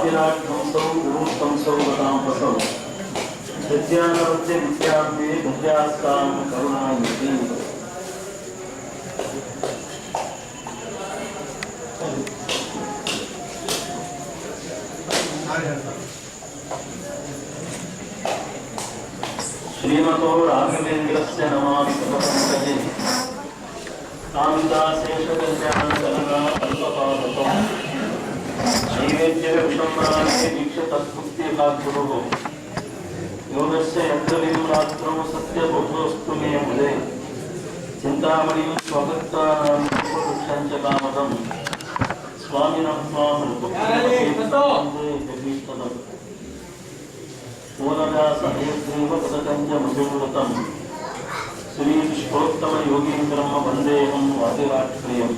स्वामिराजहंसौ गुरुस्तंसौ गतांसौ विद्यानवद्य विद्याम्बे विद्यास्तां करुणानिधि श्रीमतो राघवेन्द्रस्य नमामि कामिदाशेषकल्याणकलगा कल्पपादकं नैवेद्यविषम्राज्ये दीक्षतत्मुक्तिभाग्युः योगस्य यत्रविं रात्रौ सत्यबोधोऽस्तु मे मुदे चिन्तामणिं स्वभक्तानां वृक्षं च कामदं स्वामिनं स्वामृतं मूलव्यासहयग्रीवपदकञ्जमभिवृतं श्रीविष्णोत्तमयोगीन्द्रं वन्देऽहं वादिराट्प्रियम्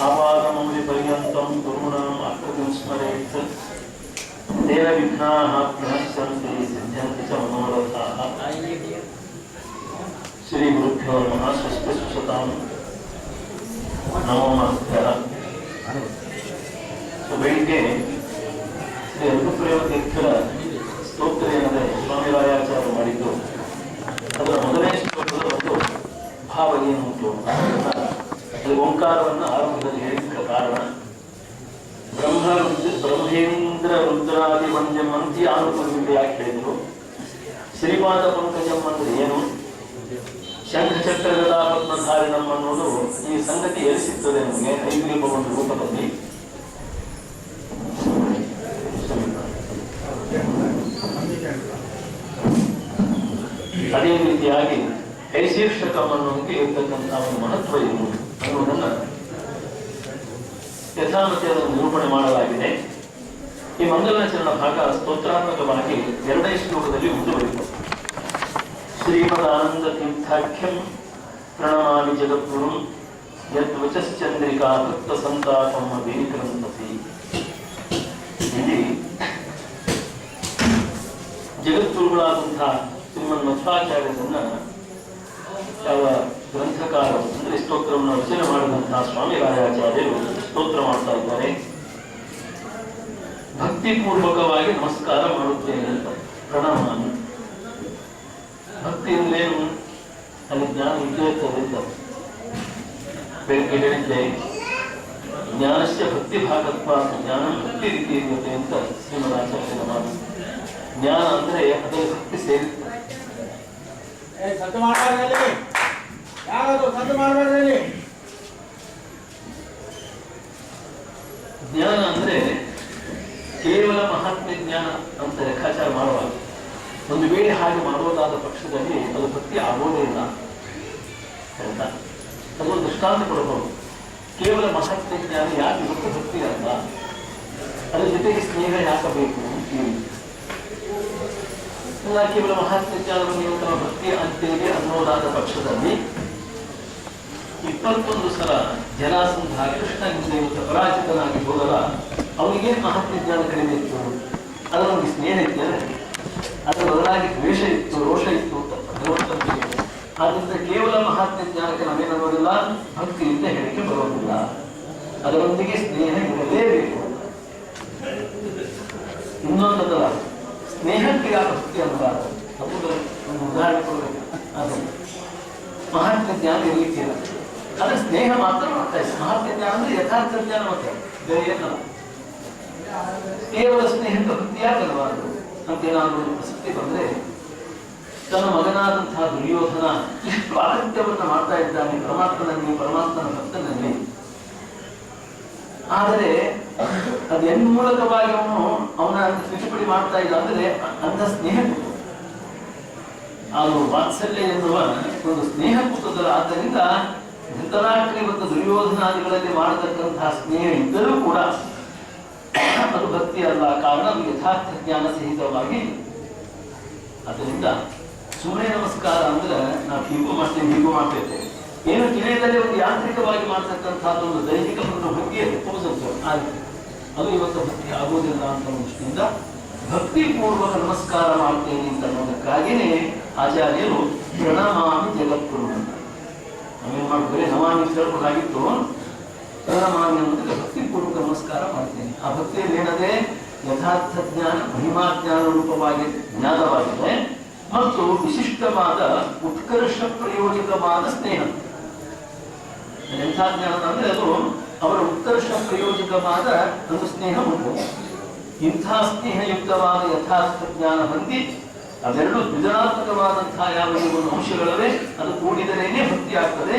आपादमौलिपर्यन्तं गुरूणाम् आकृतिं स्मरेत् तेन विघ्नाः प्रणश्यन्ति सिद्ध्यन्ति च मनोरथाः। श्रीगुरुभ्यो नमः। स्वस्तिसुषतां नमो नमः। ಬೆಳಿಗ್ಗೆ ಶ್ರೀ ಅಲ್ಪಪ್ರೇಮ ತೀರ್ಥರ ಸ್ತೋತ್ರ ಏನಂದರೆ ಸ್ವಾಮಿರಾಯಾಚಾರ್ಯರು ಮಾಡಿದ್ದು ಅದರ ಮೊದಲನೇ ಶ್ಲೋಕದ ಒಂದು ಭಾವ ಏನು ಉಂಟು ಅಲ್ಲಿ ಓಂಕಾರವನ್ನು ಆರಂಭದಲ್ಲಿ ಹೇಳಿದ ಕಾರಣ ಬ್ರಹ್ಮೇಂದ್ರ ರುದ್ರಾದಿ ವಂದ್ಯಂ ಅಂತಿ ಆನುಕೂಲ್ಯ ಯಾಕೆ ಹೇಳಿದ್ರು, ಶ್ರೀಪಾದ ಪಂಕಜಂ ಅಂದ್ರೆ ಏನು, ಶಂಖ ಚಕ್ರ ಗದಾ ಪದ್ಮಧಾರಿಣಂ ಅನ್ನೋದು ಈ ಸಂಗತಿ ಎಲ್ಲಿ ಸಿಗ್ತದೆ ನಮಗೆ ಐಗ್ರೀಪ ಒಂದು ರೂಪದಲ್ಲಿ. ಅದೇ ರೀತಿಯಾಗಿ ಕೈಶೀರ್ಷಕಂ ಅನ್ನೋದಕ್ಕೆ ಇರ್ತಕ್ಕಂತಹ ಒಂದು ಮಹತ್ವ ಏನು ಅನ್ನೋದನ್ನ ಯಥಾಮತಿ ಅದನ್ನು ನಿರೂಪಣೆ ಮಾಡಲಾಗಿದೆ. ಈ ಮಂಗಲಾಚರಣ ಭಾಗ ಸ್ತೋತ್ರಾತ್ಮಕವಾಗಿ ಎರಡನೇ ಶ್ಲೋಕದಲ್ಲಿ ಮುಂದುವರಿತು. ಶ್ರೀಮದಾನಂದ ತೀರ್ಥಾಖ್ಯಂ ಪ್ರಣಮಾಮಿ ಜಗದ್ಗುರುಂ ಯದ್ವಚಶ್ಚಂದ್ರಿಕಾ ಭಕ್ತ ಸಂತಾಪಂ ವೇಕರಂತಸಿ. ಇಲ್ಲಿ ಜಗದ್ಗುರುಗಳಾದಂತಹ ಶ್ರೀಮನ್ ಮಧ್ವಾಚಾರ್ಯರನ್ನ ಯಾವ ಗ್ರಂಥಕಾರರು ಅಂದ್ರೆ ಸ್ತೋತ್ರವನ್ನು ರಚನೆ ಮಾಡಿದಂತಹ ಸ್ವಾಮಿರಾಯಾಚಾರ್ಯರು ಸ್ತೋತ್ರ ಮಾಡ್ತಾ ಇದ್ದಾರೆ. ಭಕ್ತಿಪೂರ್ವಕವಾಗಿ ನಮಸ್ಕಾರ ಮಾಡುತ್ತೇನೆ ಅಂತ ಪ್ರಣಾಮಾಮಿ. ಭಕ್ತಿ ಅಂದ್ರೇನು, ಅಲ್ಲಿ ಜ್ಞಾನ ಇದ್ದೇರ್ತದೆ ಅಂತ ಬೆಳಗ್ಗೆ ಹೇಳಿದ್ದೆ. ಜ್ಞಾನಸ್ಯ ಭಕ್ತಿ ಭಾಗತ್ವ, ಜ್ಞಾನ ಭಕ್ತಿ ರೀತಿ ಇರುತ್ತೆ ಅಂತ ಶ್ರೀಮದಾಚಾರ್ಯರ ಮಾತು. ಜ್ಞಾನ ಅಂದ್ರೆ ಅದರಲ್ಲಿ ಭಕ್ತಿ ಸೇರಿತ್ತು. ಜ್ಞಾನ ಅಂದ್ರೆ ಕೇವಲ ಮಹಾತ್ಮ ಜ್ಞಾನ ಅಂತ ಲೆಕ್ಕಾಚಾರ ಮಾಡುವಾಗ ಒಂದು ವೇಳೆ ಹಾಗೆ ಮಾಡುವುದಾದ ಪಕ್ಷದಲ್ಲಿ ಅದು ಭಕ್ತಿ ಆಗೋದೇ ಇಲ್ಲ ಅಂತ ಅದೊಂದು ದೃಷ್ಟಾಂತ ಕೊಡಬಹುದು. ಕೇವಲ ಮಹಾತ್ಮ ಜ್ಞಾನ ಯಾಕೆ ಇವತ್ತು ಭಕ್ತಿ ಅಲ್ಲ, ಅದರ ಜೊತೆಗೆ ಸ್ನೇಹ ಯಾಕೆ ಬೇಕು ಇಲ್ಲ. ಕೇವಲ ಮಹಾತ್ಮ ಜ್ಞಾನವನ್ನು ನೀವು ತಮ್ಮ ಭಕ್ತಿ ಅಂತೇಳಿ ಅನ್ನೋದಾದ ಪಕ್ಷದಲ್ಲಿ 21 ಸಲ ಜನಾಸಂಧ ಕೃಷ್ಣನಿಂದ ಇವತ್ತು ಪರಾಜಿತನಾಗಿ ಹೋಗಲ್ಲ. ಅವನಿಗೆ ಮಹಾತ್ಮ ಜ್ಞಾನ ಕಡಿಮೆ ಇತ್ತು, ಅದರೊಂದು ಸ್ನೇಹ ಇದ್ದಾರೆ, ಅದರ ಬದಲಾಗಿ ದ್ವೇಷ ಇತ್ತು, ರೋಷ ಇತ್ತು ಭಗವಂತನಿಗೆ. ಆದ್ದರಿಂದ ಕೇವಲ ಮಹಾತ್ಮ ಜ್ಞಾನಕ್ಕೆ ನಾವೇನನ್ನೋದಿಲ್ಲ, ಭಕ್ತಿಯಿಂದ ಹೇಳಿಕೆ ಬರೋದಿಲ್ಲ, ಅದರೊಂದಿಗೆ ಸ್ನೇಹ ಇರಲೇಬೇಕು. ಇನ್ನೊಂದಲ್ಲ, ಸ್ನೇಹಕ್ಕೆ ಯಾಕೆ ಭಕ್ತಿ ಅನ್ನಬಾರದು ಅನ್ನೋದು ಒಂದು ಉದಾಹರಣೆ ಕೊಡಬೇಕು. ಅದು ಮಹಾತ್ಮ ಜ್ಞಾನ ಇರಲಿಕ್ಕಿಲ್ಲ, ಆದರೆ ಸ್ನೇಹ ಮಾತ್ರ ಮಾಡ್ತಾ ಇದೆ. ಮಹಾತ್ಮ ಜ್ಞಾನ ಅಂದ್ರೆ ಯಥಾರ್ಥ ಜ್ಞಾನ ಮಾತ್ರ, ಬೇರೆ ಏನಲ್ಲ. ಕೇವಲ ಸ್ನೇಹಕ್ಕೆ ಭಕ್ತಿ ಯಾಕಲ್ಬಾರದು ಅಂತೇನಾದರೂ ಪ್ರಸಕ್ತಿ ಬಂದ್ರೆ, ತನ್ನ ಮಗನಾದಂತಹ ದುರ್ಯೋಧನ ಇಷ್ಟು ಅಗತ್ಯವನ್ನ ಮಾಡ್ತಾ ಇದ್ದಾನೆ ಪರಮಾತ್ಮನಲ್ಲಿ, ಪರಮಾತ್ಮನ ಭಕ್ತನಲ್ಲಿ. ಆದರೆ ಅದೆನ್ ಮೂಲಕವಾಗಿ ಅವನ ತಿದ್ದುಪಡಿ ಮಾಡ್ತಾ ಇಲ್ಲ ಅಂದ್ರೆ ಅಂಥ ಸ್ನೇಹ ಅದು ವಾತ್ಸಲ್ಯ ಎನ್ನುವ ಒಂದು ಸ್ನೇಹ ಕೂತದಲ್ಲ. ಆದ್ದರಿಂದ ಧೃತರಾಷ್ಟ್ರ ಮತ್ತು ದುರ್ಯೋಧನಾದಿಗಳಲ್ಲಿ ಮಾಡತಕ್ಕಂತಹ ಸ್ನೇಹ ಇದ್ದರೂ ಕೂಡ ಅದು ಭಕ್ತಿ ಅಲ್ಲ, ಕಾರಣ ಅದು ಯಥಾರ್ಥ ಜ್ಞಾನ ಸಹಿತವಾಗಿ. ಅದರಿಂದ ಸುಮ್ಮನೆ ನಮಸ್ಕಾರ ಅಂದ್ರೆ ನಾವು ಹೀಗೂ ಮಾಡ್ತೇವೆ ಹೀಗೂ ಮಾಡ್ತೇವೆ, ಏನು ಕಿರಿಯದಲ್ಲಿ ಒಂದು ಯಾಂತ್ರಿಕವಾಗಿ ಮಾಡ್ತಕ್ಕಂಥದ್ದು ಒಂದು ದೈಹಿಕ ಒಂದು ಭಕ್ತಿಯ ಅದು ಇವತ್ತು ಭಕ್ತಿ ಆಗೋದಿಲ್ಲ ಅಂತ ದೃಷ್ಟಿಯಿಂದ ಭಕ್ತಿಪೂರ್ವಕ ನಮಸ್ಕಾರ ಮಾಡ್ತೇನೆ ಅಂತ ಅನ್ನೋದಕ್ಕಾಗಿಯೇ ಆಚಾರ್ಯರು ಪ್ರಣಮಾಮಿ ಜಗದ್ಗುರು ಅಂತ ನಾವೇನ್ ಮಾಡಿದ್ರೆ ನಮಾಮಿ ಹೇಳಬಹುದಾಗಿತ್ತು. ಪ್ರಣಮಾಮಿ ಅನ್ನೋದಕ್ಕೆ ಭಕ್ತಿಪೂರ್ವಕ ನಮಸ್ಕಾರ ಮಾಡ್ತೇನೆ. ಆ ಭಕ್ತಿಯಲ್ಲಿ ಏನದೆ ಯಥಾರ್ಥ ಜ್ಞಾನ ಮಹಿಮಾ ಜ್ಞಾನ ರೂಪವಾಗಿ ಜ್ಞಾನವಾಗಿದೆ ಮತ್ತು ವಿಶಿಷ್ಟವಾದ ಉತ್ಕರ್ಷ ಪ್ರಯೋಜಕವಾದ ಸ್ನೇಹ. ಎಂಥ ಜ್ಞಾನ ಅಂದ್ರೆ ಅದು ಅವರ ಉತ್ಕರ್ಷ ಪ್ರಯೋಜಕವಾದ ಒಂದು ಸ್ನೇಹ ಉಂಟು. ಇಂಥ ಸ್ನೇಹಯುಕ್ತವಾದ ಯಥಾರ್ಥ ಜ್ಞಾನ ಹೊಂದಿ ಅವೆರಡು ದ್ವಿಜಾತ್ಮಕವಾದಂತಹ ಯಾವ ಒಂದು ಅಂಶಗಳವೇ ಅದು ಕೂಡಿದರೇನೆ ಭಕ್ತಿ ಆಗ್ತದೆ.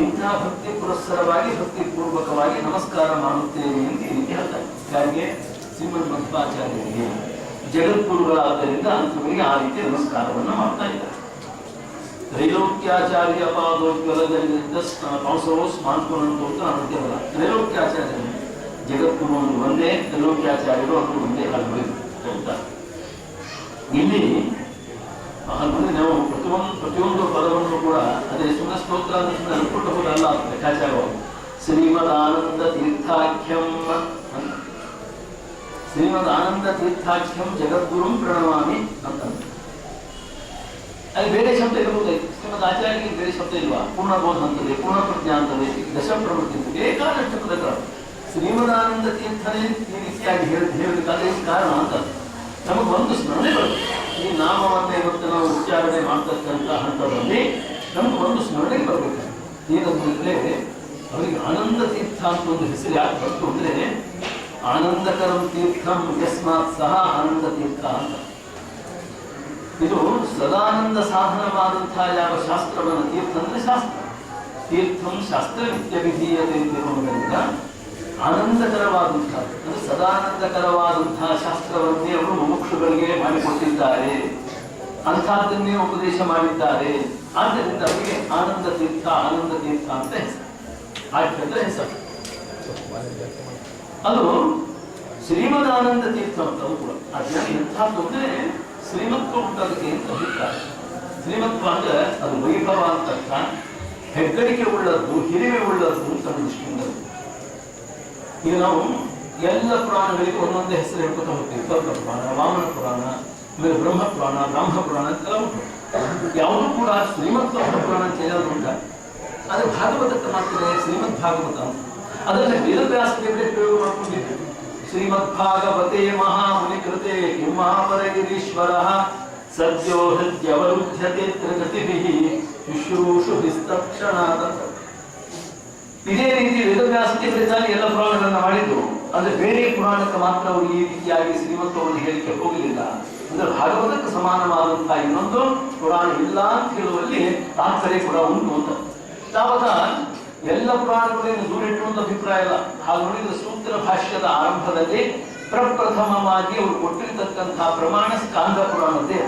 ಇಂಥ ಭಕ್ತಿ ಪುರಸ್ಸರವಾಗಿ ಭಕ್ತಿ ಪೂರ್ವಕವಾಗಿ ನಮಸ್ಕಾರ ಮಾಡುತ್ತೇವೆ ಅಂತ ಈ ರೀತಿ ಹೇಳ್ತಾರೆ. ಹಾಗೆ ಶ್ರೀಮದ್ ಮಧ್ವಾಚಾರ್ಯರಿಗೆ ಜಗದ್ಗುರುಗಳಾದ್ದರಿಂದ ಅಂತವರಿಗೆ ಆ ರೀತಿ ನಮಸ್ಕಾರವನ್ನು ಮಾಡ್ತಾ ಇದ್ದಾರೆ. ತ್ರೈಲೋಕ್ಯಾಚಾರ್ಯ ಪಾದೋಜ್ವಲದಿಂದ ಪಾಂಸವೋ ಸ್ಮಾನ್ಕೊಂಡಂತು ಅಂತ ಅಂತ್ಯವಲ್ಲ. ತ್ರೈಲೋಕ್ಯಾಚಾರ್ಯ ಜಗದ್ಗುರು ಒಂದು ಒಂದೇ, ತ್ರೈಲೋಕ್ಯಾಚಾರ್ಯರು ಅದು ಒಂದೇ ಅಂತ ಇಲ್ಲಿ ನಾವು ಪ್ರತಿಯೊಂದು ಪದವನ್ನು ಕೂಡ ಅದೇ ಸುಮ್ಮನೆ ಸ್ತೋತ್ರ ಅನ್ಕೊಟ್ಟಬಹುದಲ್ಲ ಲೆಕ್ಕಾಚಾರವು. ಶ್ರೀಮದ್ ಆನಂದ ತೀರ್ಥಾಖ್ಯಂ ಶ್ರೀಮದ್ ಆನಂದ ತೀರ್ಥಾಖ್ಯಂ ಜಗದ್ಗುರುಂ ಪ್ರಣಮಾಮಿ ಅಂತ. ಅಲ್ಲಿ ಬೇರೆ ಶಬ್ದ ಇರಬಹುದಾಯ್ತು. ಶ್ರೀಮದ್ ಆಚಾರ್ಯರಿಗೆ ಬೇರೆ ಶಬ್ದ ಇಲ್ವಾ? ಪೂರ್ಣಬೋಧ ಅಂತದೆ, ಪೂರ್ಣ ಪ್ರಜ್ಞಾ ಅಂತದೆ, ದಶಪ್ರವೃತ್ತಿ ಅಂತದೆ, ಬೇಕಾದಷ್ಟು ಪದಗಳು. ಶ್ರೀಮದಾನಂದ ತೀರ್ಥನೇ ಈ ರೀತಿಯಾಗಿ ಹೇಳಬೇಕಾದ್ರೆ ಕಾರಣ ಅಂತ ನಮಗೆ ಒಂದು ಸ್ಮರಣೆ ಬರುತ್ತೆ. ಈ ನಾಮವನ್ನೇ ಇವತ್ತು ನಾವು ಉಚ್ಚಾರಣೆ ಮಾಡ್ತಕ್ಕಂಥ ಹಂತದಲ್ಲಿ ನಮ್ಗೆ ಒಂದು ಸ್ಮರಣೆ ಬರಬೇಕು. ಏನಂದ್ರೆ ಅವರಿಗೆ ಆನಂದ ತೀರ್ಥ ಅಂತ ಒಂದು ಹೆಸರು ಯಾಕೆ ಬಂತು ಅಂದ್ರೆ, ಆನಂದಕರಂ ತೀರ್ಥಂ ಯಸ್ಮಾತ್ ಸಹ ಆನಂದ ತೀರ್ಥ ಅಂತ. ಇದು ಸದಾನಂದ ಸಾಧನವಾದಂತಹ ಯಾವ ಶಾಸ್ತ್ರವನ್ನು, ತೀರ್ಥ ಅಂದ್ರೆ ಶಾಸ್ತ್ರ, ತೀರ್ಥಂ ಶಾಸ್ತ್ರ ವಿದ್ಯವಿಧೀಯತೆ ಎಂದಿರುವುದರಿಂದ ಆನಂದಕರವಾದಂತಹ ಅಂದರೆ ಸದಾನಂದಕರವಾದಂತಹ ಶಾಸ್ತ್ರವನ್ನೇ ಅವರು ಮುಮುಕ್ಷುಗಳಿಗೆ ಮಾಡಿಕೊಟ್ಟಿದ್ದಾರೆ, ಅಂಥದ್ದನ್ನೇ ಉಪದೇಶ ಮಾಡಿದ್ದಾರೆ. ಆದ್ದರಿಂದ ಅವರಿಗೆ ಆನಂದ ತೀರ್ಥ ಅಂತ ಹೆಸರು. ಆಯ್ತಂದ್ರೆ ಹೆಸರು ಅದು ಶ್ರೀಮದಾನಂದ ತೀರ್ಥ ಅಂತವು ಕೂಡ. ಅಜ್ಞಾನ ಎಂಥದ್ದು ಅಂದ್ರೆ ಶ್ರೀಮತ್ವ ಉಂಟಾದಕ್ಕೆ ಅಂತ ಅಭಿಪ್ರಾಯ. ಶ್ರೀಮತ್ವ ಅಂದ್ರೆ ಅದು ವೈಭವ ಅಂತ, ಹೆಗ್ಗಳಿಕೆ ಉಳ್ಳದ್ದು, ಹಿರಿಮೆ ಉಳ್ಳದ್ದು ಅಂತ ದೃಷ್ಟಿಯಿಂದ. ಈಗ ನಾವು ಎಲ್ಲ ಪುರಾಣಗಳಿಗೆ ಒಂದೊಂದೇ ಹೆಸರು ಹೇಳ್ಕೊತ ಹೋಗ್ತೀವಿ. ಕಲ್ಪ ಪುರಾಣ, ವಾಮನ ಪುರಾಣ, ಆಮೇಲೆ ಬ್ರಹ್ಮ ಪುರಾಣ, ಬ್ರಾಹ್ಮ ಪುರಾಣ ಅಂತೆಲ್ಲ ಉಂಟು. ಯಾವುದೂ ಕೂಡ ಶ್ರೀಮದ್ ಪುರಾಣ ಅಂತ ಹೇಳೋದು ಉಂಟ. ಆದರೆ ಭಾಗವತಕ್ಕೆ ಮಾತ್ರ ಶ್ರೀಮದ್ ಭಾಗವತ ಅಂತ. ಅದರಲ್ಲಿ ವೇದವ್ಯಾಸ ದೇವರೇ ಪ್ರಯೋಗ ಮಾಡಿಕೊಂಡಿದ್ದು. ಶ್ರೀಮದ್ ಭಾಗವತೆ ಮಹಾಮುನಿ ಕೃತೆ ಕಿಂಹಾಪರಗಿರೀಶ್ವರ ಸದ್ಯೋ ಹೃದ್ಯವರುಧ್ಯತೆ ತ್ರಿಗತಿಭಿಃ ಶುಶ್ರೂಷು ವಿಸ್ತಕ್ಷಣಾತ್. ಇದೇ ರೀತಿ ವೇದವ್ಯಾಸ ದೇವರಿದ್ದಾನೆ ಎಲ್ಲ ಪುರಾಣಗಳನ್ನ ಮಾಡಿದ್ದು. ಅಂದ್ರೆ ಬೇರೆ ಪುರಾಣಕ್ಕೆ ಮಾತ್ರ ಅವರು ಈ ರೀತಿಯಾಗಿ ಶ್ರೀಮಂತವನ್ನು ಹೇಳಿಕೆ ಹೋಗಲಿಲ್ಲ. ಅಂದ್ರೆ ಭಾಗವತಕ್ಕೆ ಸಮಾನವಾದಂತಹ ಇನ್ನೊಂದು ಪುರಾಣ ಇಲ್ಲ ಅಂತ ಹೇಳುವಲ್ಲಿ ತಾತ್ಪರ್ಯ ಕೂಡ ಉಂಟು ಅಂತ. ತಾವಾಗ ಎಲ್ಲ ಪುರಾಣಗಳೇನು ದೂರಿಟ್ಟುವಂತ ಅಭಿಪ್ರಾಯ ಇಲ್ಲ. ಹಾಗೆ ನೋಡಿದ್ರೆ ಸೂತ್ರ ಭಾಷ್ಯದ ಆರಂಭದಲ್ಲಿ ಪ್ರಪ್ರಥಮವಾಗಿ ಅವರು ಕೊಟ್ಟಿರತಕ್ಕಂತಹ ಪ್ರಮಾಣ ಸ್ಕಾಂದ ಪುರಾಣದ್ದೇ.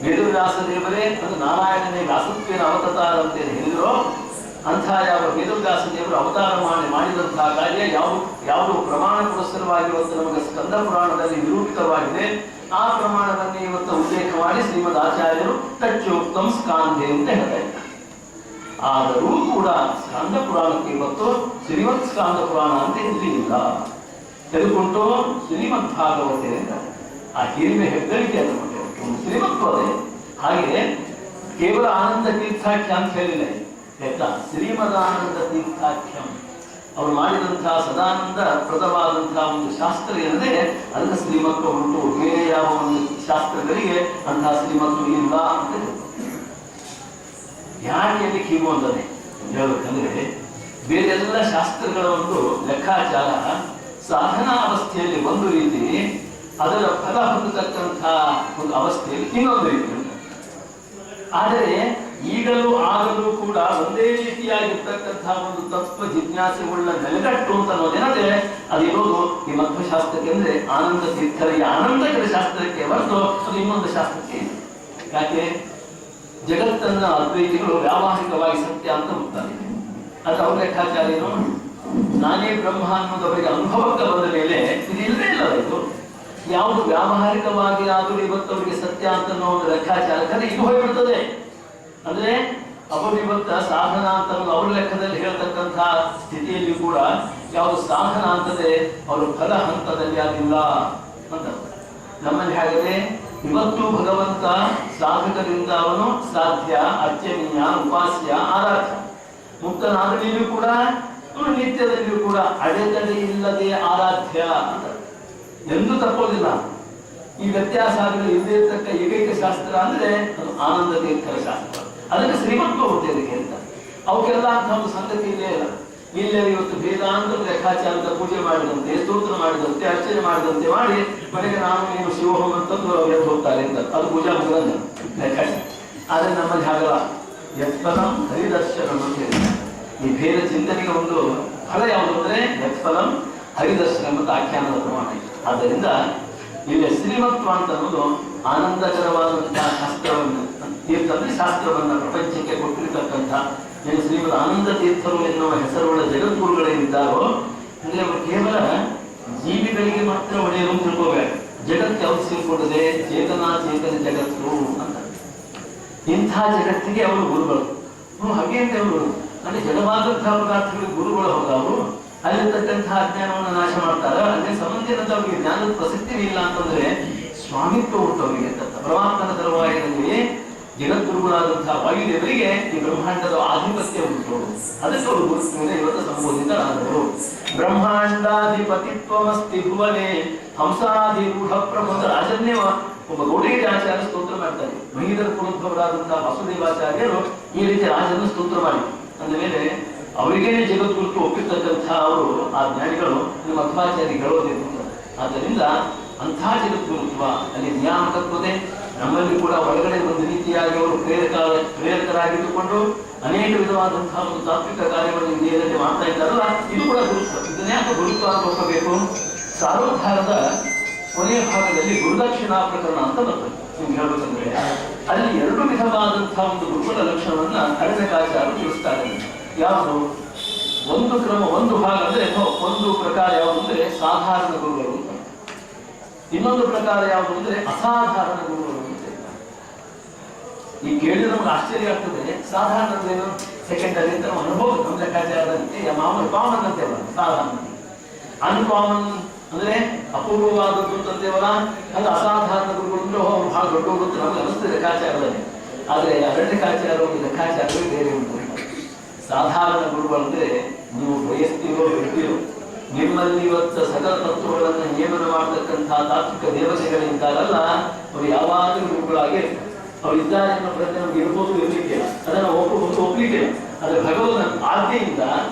ವೇದವ್ಯಾಸ ದೇವರೇ ಅದು ನಾರಾಯಣನೇ ವ್ಯಾಸತ್ವೇನ ಅವತಾರ ಅಂತ ಹೇಳಿದ್ರು. ಅಂತಹ ಯಾವ ವೇದವ್ಯಾಸ ದೇವರು ಅವತಾರ ಮಾಡಿದಂತಹ ಕಾರ್ಯ ಯಾವುದು ಪ್ರಮಾಣ ಪುರಸ್ಸರವಾಗಿರುವಂತೆ ನಮಗೆ ಸ್ಕಂದ ಪುರಾಣದಲ್ಲಿ ನಿರೂಪಿತವಾಗಿದೆ. ಆ ಪ್ರಮಾಣವನ್ನೇ ಇವತ್ತು ಉಲ್ಲೇಖ ಮಾಡಿ ಶ್ರೀಮದ್ ಆಚಾರ್ಯರು ತಚ್ಚೋಕ್ತಂ ಸ್ಕಾಂದೆ ಅಂತ ಹೇಳ್ತಾರೆ. ಆದರೂ ಕೂಡ ಸ್ಕಾಂದ ಪುರಾಣಕ್ಕೆ ಇವತ್ತು ಶ್ರೀಮದ್ ಸ್ಕಾಂದ ಪುರಾಣ ಅಂತ ಇರಲಿಲ್ಲ. ತೆಗೆದುಕೊಂಡು ಶ್ರೀಮದ್ ಭಾಗವತೆ ಅಂತ ಆ ಹಿರಿಮೆ ಹೆಗ್ಗಳಿಕೆ ಅಂತ ಶ್ರೀಮತ್ವದೇ. ಹಾಗೆ ಕೇವಲ ಆನಂದ ತೀರ್ಥಾಖ್ಯ ಅಂತ ಹೇಳಿಲ್ಲ, ಆಯ್ತಾ? ಶ್ರೀಮದಾನಂದ ತೀರ್ಥಾಖ್ಯಂ ಅವರು ಮಾಡಿದಂತಹ ಸದಾನಂದ ಪ್ರದವಾದಂತಹ ಒಂದು ಶಾಸ್ತ್ರ ಏನಂದ್ರೆ ಅದಕ್ಕೆ ಶ್ರೀಮತ್ವ ಉಂಟು. ಬೇರೆ ಯಾವ ಒಂದು ಶಾಸ್ತ್ರಗಳಿಗೆ ಅಂತಹ ಶ್ರೀಮತ್ವ ಇಲ್ಲ ಅಂತ ಯಾಕೆ ಅಲ್ಲಿ ಹೀಗೂ ಅಂತಾನೆ ಹೇಳ್ಬೇಕಂದ್ರೆ, ಬೇರೆಲ್ಲ ಶಾಸ್ತ್ರಗಳ ಒಂದು ಲೆಕ್ಕಾಚಾರ ಸಾಧನಾ ಅವಸ್ಥೆಯಲ್ಲಿ ಒಂದು ರೀತಿ, ಅದರ ಫಲ ಹೊಂದತಕ್ಕಂಥ ಒಂದು ಅವಸ್ಥೆಯಲ್ಲಿ ಇನ್ನೊಂದು ರೀತಿ ಉಂಟು. ಆದರೆ ಈಗಲೂ ಆಗಲೂ ಕೂಡ ಒಂದೇ ರೀತಿಯಾಗಿರ್ತಕ್ಕಂತಹ ಒಂದು ತತ್ವ ಜಿಜ್ಞಾಸೆಗಳ ನೆಲೆಗಟ್ಟು ಅಂತ ಅನ್ನೋದೇನಂದ್ರೆ ಅದಿರೋದು ಈ ಮಧ್ವಶಾಸ್ತ್ರಕ್ಕೆ. ಅಂದ್ರೆ ಆನಂದ ತೀರ್ಥರಿಗೆ ಆನಂದಕರ ಶಾಸ್ತ್ರಕ್ಕೆ ಹೊರತು ಅದು ಇನ್ನೊಂದು ಶಾಸ್ತ್ರಕ್ಕೆ. ಯಾಕೆ? ಜಗತ್ತನ್ನ ಅದ್ವೈತಿಗಳು ವ್ಯಾವಹಾರಿಕವಾಗಿ ಸತ್ಯ ಅಂತ ಹೋಗ್ತಾರೆ. ಅದು ಅವ್ರ ಲೆಕ್ಕಾಚಾರ್ಯನು ನಾನೇ ಬ್ರಹ್ಮ ಅನ್ನೋದು ಅವರಿಗೆ ಅನುಭವಕ್ಕೆ ಬಂದ ಮೇಲೆ ಇದು ಇಲ್ಲವೇ ಇಲ್ಲ. ಇದು ಯಾವುದು ವ್ಯಾವಹಾರಿಕವಾಗಿ ಆದರೂ ಇವತ್ತು ಅವರಿಗೆ ಸತ್ಯ ಅಂತ ಅನ್ನೋ ಒಂದು ಲೆಕ್ಕಾಚಾರಕ್ಕೆ ಇದು ಹೋಗಿಬಿಡ್ತದೆ. ಅಂದ್ರೆ ಅಪವಿಭಕ್ತ ಸಾಧನ ಅಂತ ಅವ್ರ ಲೆಕ್ಕದಲ್ಲಿ ಹೇಳ್ತಕ್ಕಂತಹ ಸ್ಥಿತಿಯಲ್ಲಿ ಕೂಡ ಯಾವುದು ಸಾಧನ ಅಂತದೆ ಅವರು ಫಲ ಹಂತದಲ್ಲಿ ಆಗಿಲ್ಲ ಅಂತ. ನಮ್ಮಲ್ಲಿ ಹಾಗಿದೆ ಇವತ್ತು ಭಗವಂತ ಸಾಧಕರಿಂದ ಅವನು ಸಾಧ್ಯ, ಅರ್ಚನೀಯ, ಉಪಾಸ್ಯ, ಆರಾಧ್ಯ. ಮುಕ್ತನಾದಮೇಲೂ ಕೂಡ ನಿತ್ಯದಲ್ಲಿಯೂ ಕೂಡ ಅಡೆತಡೆ ಇಲ್ಲದೆ ಆರಾಧ್ಯ ಅಂತ ಎಂದೂ ತಪ್ಪೋದಿಲ್ಲ. ಈ ವ್ಯತ್ಯಾಸಗಳು ಇಲ್ಲದೇ ಇರ್ತಕ್ಕ ಏಕೈಕ ಶಾಸ್ತ್ರ ಅಂದ್ರೆ ಅದು ಆನಂದ ತೀರ್ಥರ ಶಾಸ್ತ್ರ. ಅದಕ್ಕೆ ಶ್ರೀಮಂತ ಹೋಗ್ತೇವೆ ಅಂತ ಅವಕ್ಕೆಲ್ಲ ಅಂತ ಒಂದು ಸಂಗತಿ ಇಲ್ಲೇ ಇಲ್ಲ. ಇಲ್ಲೇ ಇವತ್ತು ವೇದಾಂತ ಲೆಕ್ಕಾಚಾರದ ಪೂಜೆ ಮಾಡಿದಂತೆ, ಸ್ತೋತ್ರ ಮಾಡಿದಂತೆ, ಅರ್ಚನೆ ಮಾಡಿದಂತೆ ಮಾಡಿ ಮನೆಗೆ ನಾನು ನೀನು ಶಿವಹೋಮ ಅಂತಂದು ಎದ್ದು ಹೋಗ್ತಾರೆ ಅಂತ ಅದು ಪೂಜಾ ಮುಗಿದ ಲೆಕ್ಕಾಚಾರ. ಆದ್ರೆ ನಮ್ಮಲ್ಲಿ ಹಾಗಲ್ಲ. ಯತ್ಫಲಂ ಹರಿದರ್ಶನಂ ಅಂತ ಹೇಳಿದ್ದಾರೆ. ಈ ಭೇದ ಚಿಂತನೆಗೆ ಒಂದು ಫಲ ಯಾವುದು ಅಂದ್ರೆ ಯತ್ಫಲಂ ಹರಿದರ್ಶನಂ ಅಂತ ಆಖ್ಯಾನದ ಪ್ರಮಾಣ. ಆದ್ದರಿಂದ ಇಲ್ಲಿ ಶ್ರೀಮತ್ವ ಅಂತ ಅನ್ನೋದು ಆನಂದಕರವಾದಂತಹ ಶಾಸ್ತ್ರವನ್ನು ತೀರ್ಥದಲ್ಲಿ ಶಾಸ್ತ್ರವನ್ನ ಪ್ರಪಂಚಕ್ಕೆ ಕೊಟ್ಟಿರ್ತಕ್ಕಂಥ ಏನು ಶ್ರೀಮದ್ ಆನಂದ ತೀರ್ಥರು ಎನ್ನುವ ಹೆಸರುಳ್ಳ ಜಗದ್ಗುರುಗಳೇನಿದ್ದಾರೋ ಅಂದ್ರೆ ಅವರು ಕೇವಲ ಜೀವಿಗಳಿಗೆ ಮಾತ್ರ ಒಡೆಯಲು ತಿಳ್ಕೋಬೇಕು. ಜಗತ್ತು ಯಾವ್ದು ಸೇರ್ಕೊಂಡಿದೆ ಚೇತನ ಜಗತ್ತು ಅಂತ. ಇಂಥ ಜಗತ್ತಿಗೆ ಅವರು ಗುರುಗಳು. ಹಾಗೆ ಅಂತ ಅವರು ಅಂದ್ರೆ ಜಡವಾದಂತಹ ಪದಾರ್ಥಗಳಿಗೆ ಗುರುಗಳು ಹೋದವರು ಅಲ್ಲಿರ್ತಕ್ಕಂತಹ ಅಜ್ಞಾನವನ್ನು ನಾಶ ಮಾಡ್ತಾರ. ಅದೇ ಸಂಬಂಧಿಸಿದಂತ ಅವರಿಗೆ ಜ್ಞಾನದ ಪ್ರಸಕ್ತಿ ಇಲ್ಲ ಅಂತಂದ್ರೆ ಸ್ವಾಮಿತ್ವ ಉಂಟು ಅವರಿಗೆ ಅಂತ. ಪರಮಾತ್ಮನ ತರುವಾಯದಲ್ಲಿ ಜಗದ್ಗುರುಗಳಾದಂತಹ ವಾಯುದೇವರಿಗೆ ಈ ಬ್ರಹ್ಮಾಂಡದ ಆಧಿಪತ್ಯ ಉಂಟು. ಅದಕ್ಕೆ ಅವರು ಗುರುತ್ವದಿಂದ ಇವತ್ತು ಸಂಬೋಧಿತರಾದರು. ಬ್ರಹ್ಮಾಂಡಾಧಿಪತಿತ್ವಮಸ್ತಿ ಭುವನೆ ಹಂಸಾಧಿರೂಢ ಪ್ರಬಂಧ ರಾಜನ್ಯ ಒಬ್ಬ ಗೌಡೇಜ ಆಚಾರ್ಯ ಸ್ತೋತ್ರ ಮಾಡ್ತಾರೆ. ಮಹಿದರ ಕುಲೋದ್ಭವರಾದಂತಹ ವಾಸುದೇವಾಚಾರ್ಯರು ಈ ರೀತಿ ರಾಜನ ಸ್ತೋತ್ರ ಮಾಡಿ ಅಂದ ಮೇಲೆ ಅವರಿಗೇನೆ ಜಗದ್ಗುರುತ್ವ ಒಪ್ಪಿರ್ತಕ್ಕಂತಹ ಅವರು ಆ ಜ್ಞಾನಿಗಳು ಮಧ್ವಾಚಾರ್ಯ ಹೇಳೋದಿಲ್ಲ. ಆದ್ದರಿಂದ ಅಂಥ ಜಗದ್ಗುರುತ್ವ ಅಲ್ಲಿ ನಿಯಾಮಕತ್ವದೆ ನಮ್ಮಲ್ಲಿ ಕೂಡ ಒಳಗಡೆ ಒಂದು ರೀತಿಯಾಗಿ ಅವರು ಪ್ರೇರಕರಾಗಿದ್ದುಕೊಂಡು ಅನೇಕ ವಿಧವಾದಂತಹ ಒಂದು ತಾತ್ವಿಕ ಕಾರ್ಯವನ್ನು ಇಂಡಿಯಾದಲ್ಲಿ ಮಾಡ್ತಾ ಇದ್ದಾರಲ್ಲ, ಇದು ಕೂಡ ಗುರುತ್ವ. ಇದನ್ಯಾಕೆ ಗುರುತ್ವ ಅಂತ ಒಪ್ಪಬೇಕು? ಸಾರೋದ್ಧಾರದ ಕೊನೆಯ ಭಾಗದಲ್ಲಿ ಗುರುದಕ್ಷಿಣಾ ಪ್ರಕರಣ ಅಂತ ಬರ್ತದೆ. ನಿಮ್ಗೆ ಹೇಳ್ಬೇಕಂದ್ರೆ ಅಲ್ಲಿ ಎರಡು ವಿಧವಾದಂತಹ ಒಂದು ಗುರುಗಳ ಲಕ್ಷಣವನ್ನ ಅರಣ್ಯಕಾಚಾರ್ಯರು ತಿಳಿಸ್ತಾರೆ. ಯಾವುದು? ಒಂದು ಕ್ರಮ, ಒಂದು ಭಾಗ ಅಂದ್ರೆ ಒಂದು ಪ್ರಕಾರ ಯಾವುದು ಅಂದ್ರೆ ಸಾಧಾರಣ ಗುರುಗಳು ಅಂತ, ಇನ್ನೊಂದು ಪ್ರಕಾರ ಯಾವುದು ಅಂದ್ರೆ ಅಸಾಧಾರಣ ಗುರುಗಳು ಅಂತ. ಈ ಕೇಳಿದ್ರೆ ನಮ್ಗೆ ಆಶ್ಚರ್ಯ ಆಗ್ತದೆ. ಸಾಧಾರಣ ಏನು ಸೆಕೆಂಡರಿ ಅಂತ ಅನುಭವ ನಮ್ಮ ಲೆಕ್ಕಾಚಾರದಲ್ಲಿ ಮಾಮೂಲು ಕಾಮನ್ ಅಂತೇವಲ್ಲ, ಸಾಧಾರಣ. ಅನ್ಕಾಮನ್ ಅಂದ್ರೆ ಅಪೂರ್ವವಾದದ್ದು ಅಂತೇವಲ್ಲ, ಅದು ಅಸಾಧಾರಣ ಗುರುಗಳು ಅಂದ್ರೆ ಅವ್ರು ಬಹಳ ದೊಡ್ಡವರು ಅಂತ ನಮ್ಗೆ ಅನಿಸ್ತದೆ ಲೆಕ್ಕಾಚಾರದಲ್ಲಿ. ಆದ್ರೆ ಅರಣ್ಯಕಾಚಾರ ಲೆಕ್ಕಾಚಾರವೇ ಬೇರೆ ಉಂಟು. ಸಾಧಾರಣ ಗುರುಗಳಂದ್ರೆ ನೀವು ಬಯಸ್ತೀರೋ ಬಿಡ್ತೀರೋ, ನಿಮ್ಮಲ್ಲಿ ಇವತ್ತು ಸಕಲ ತತ್ವಗಳನ್ನು ನೇಮನ ಮಾಡತಕ್ಕಂತಹ ತಾತ್ವಿಕ ದೇವತೆಗಳಿದ್ದಾರಲ್ಲ, ಅವರು ಯಾವಾಗಲೂ ಗುರುಗಳಾಗಿ ಇರ್ತಾರೆ. ಅವ್ರು ಇದ್ದಾರೆ ಅನ್ನೋ ಪ್ರಶ್ನೆ ನಮ್ಗೆ ಇರ್ಬೋದು, ಇರ್ಲಿಕ್ಕೆ ಅದನ್ನು ಒಪ್ಪಲಿಕ್ಕೆ. ಆದ್ರೆ ಭಗವಂತನ ಆಜ್ಞೆಯಿಂದ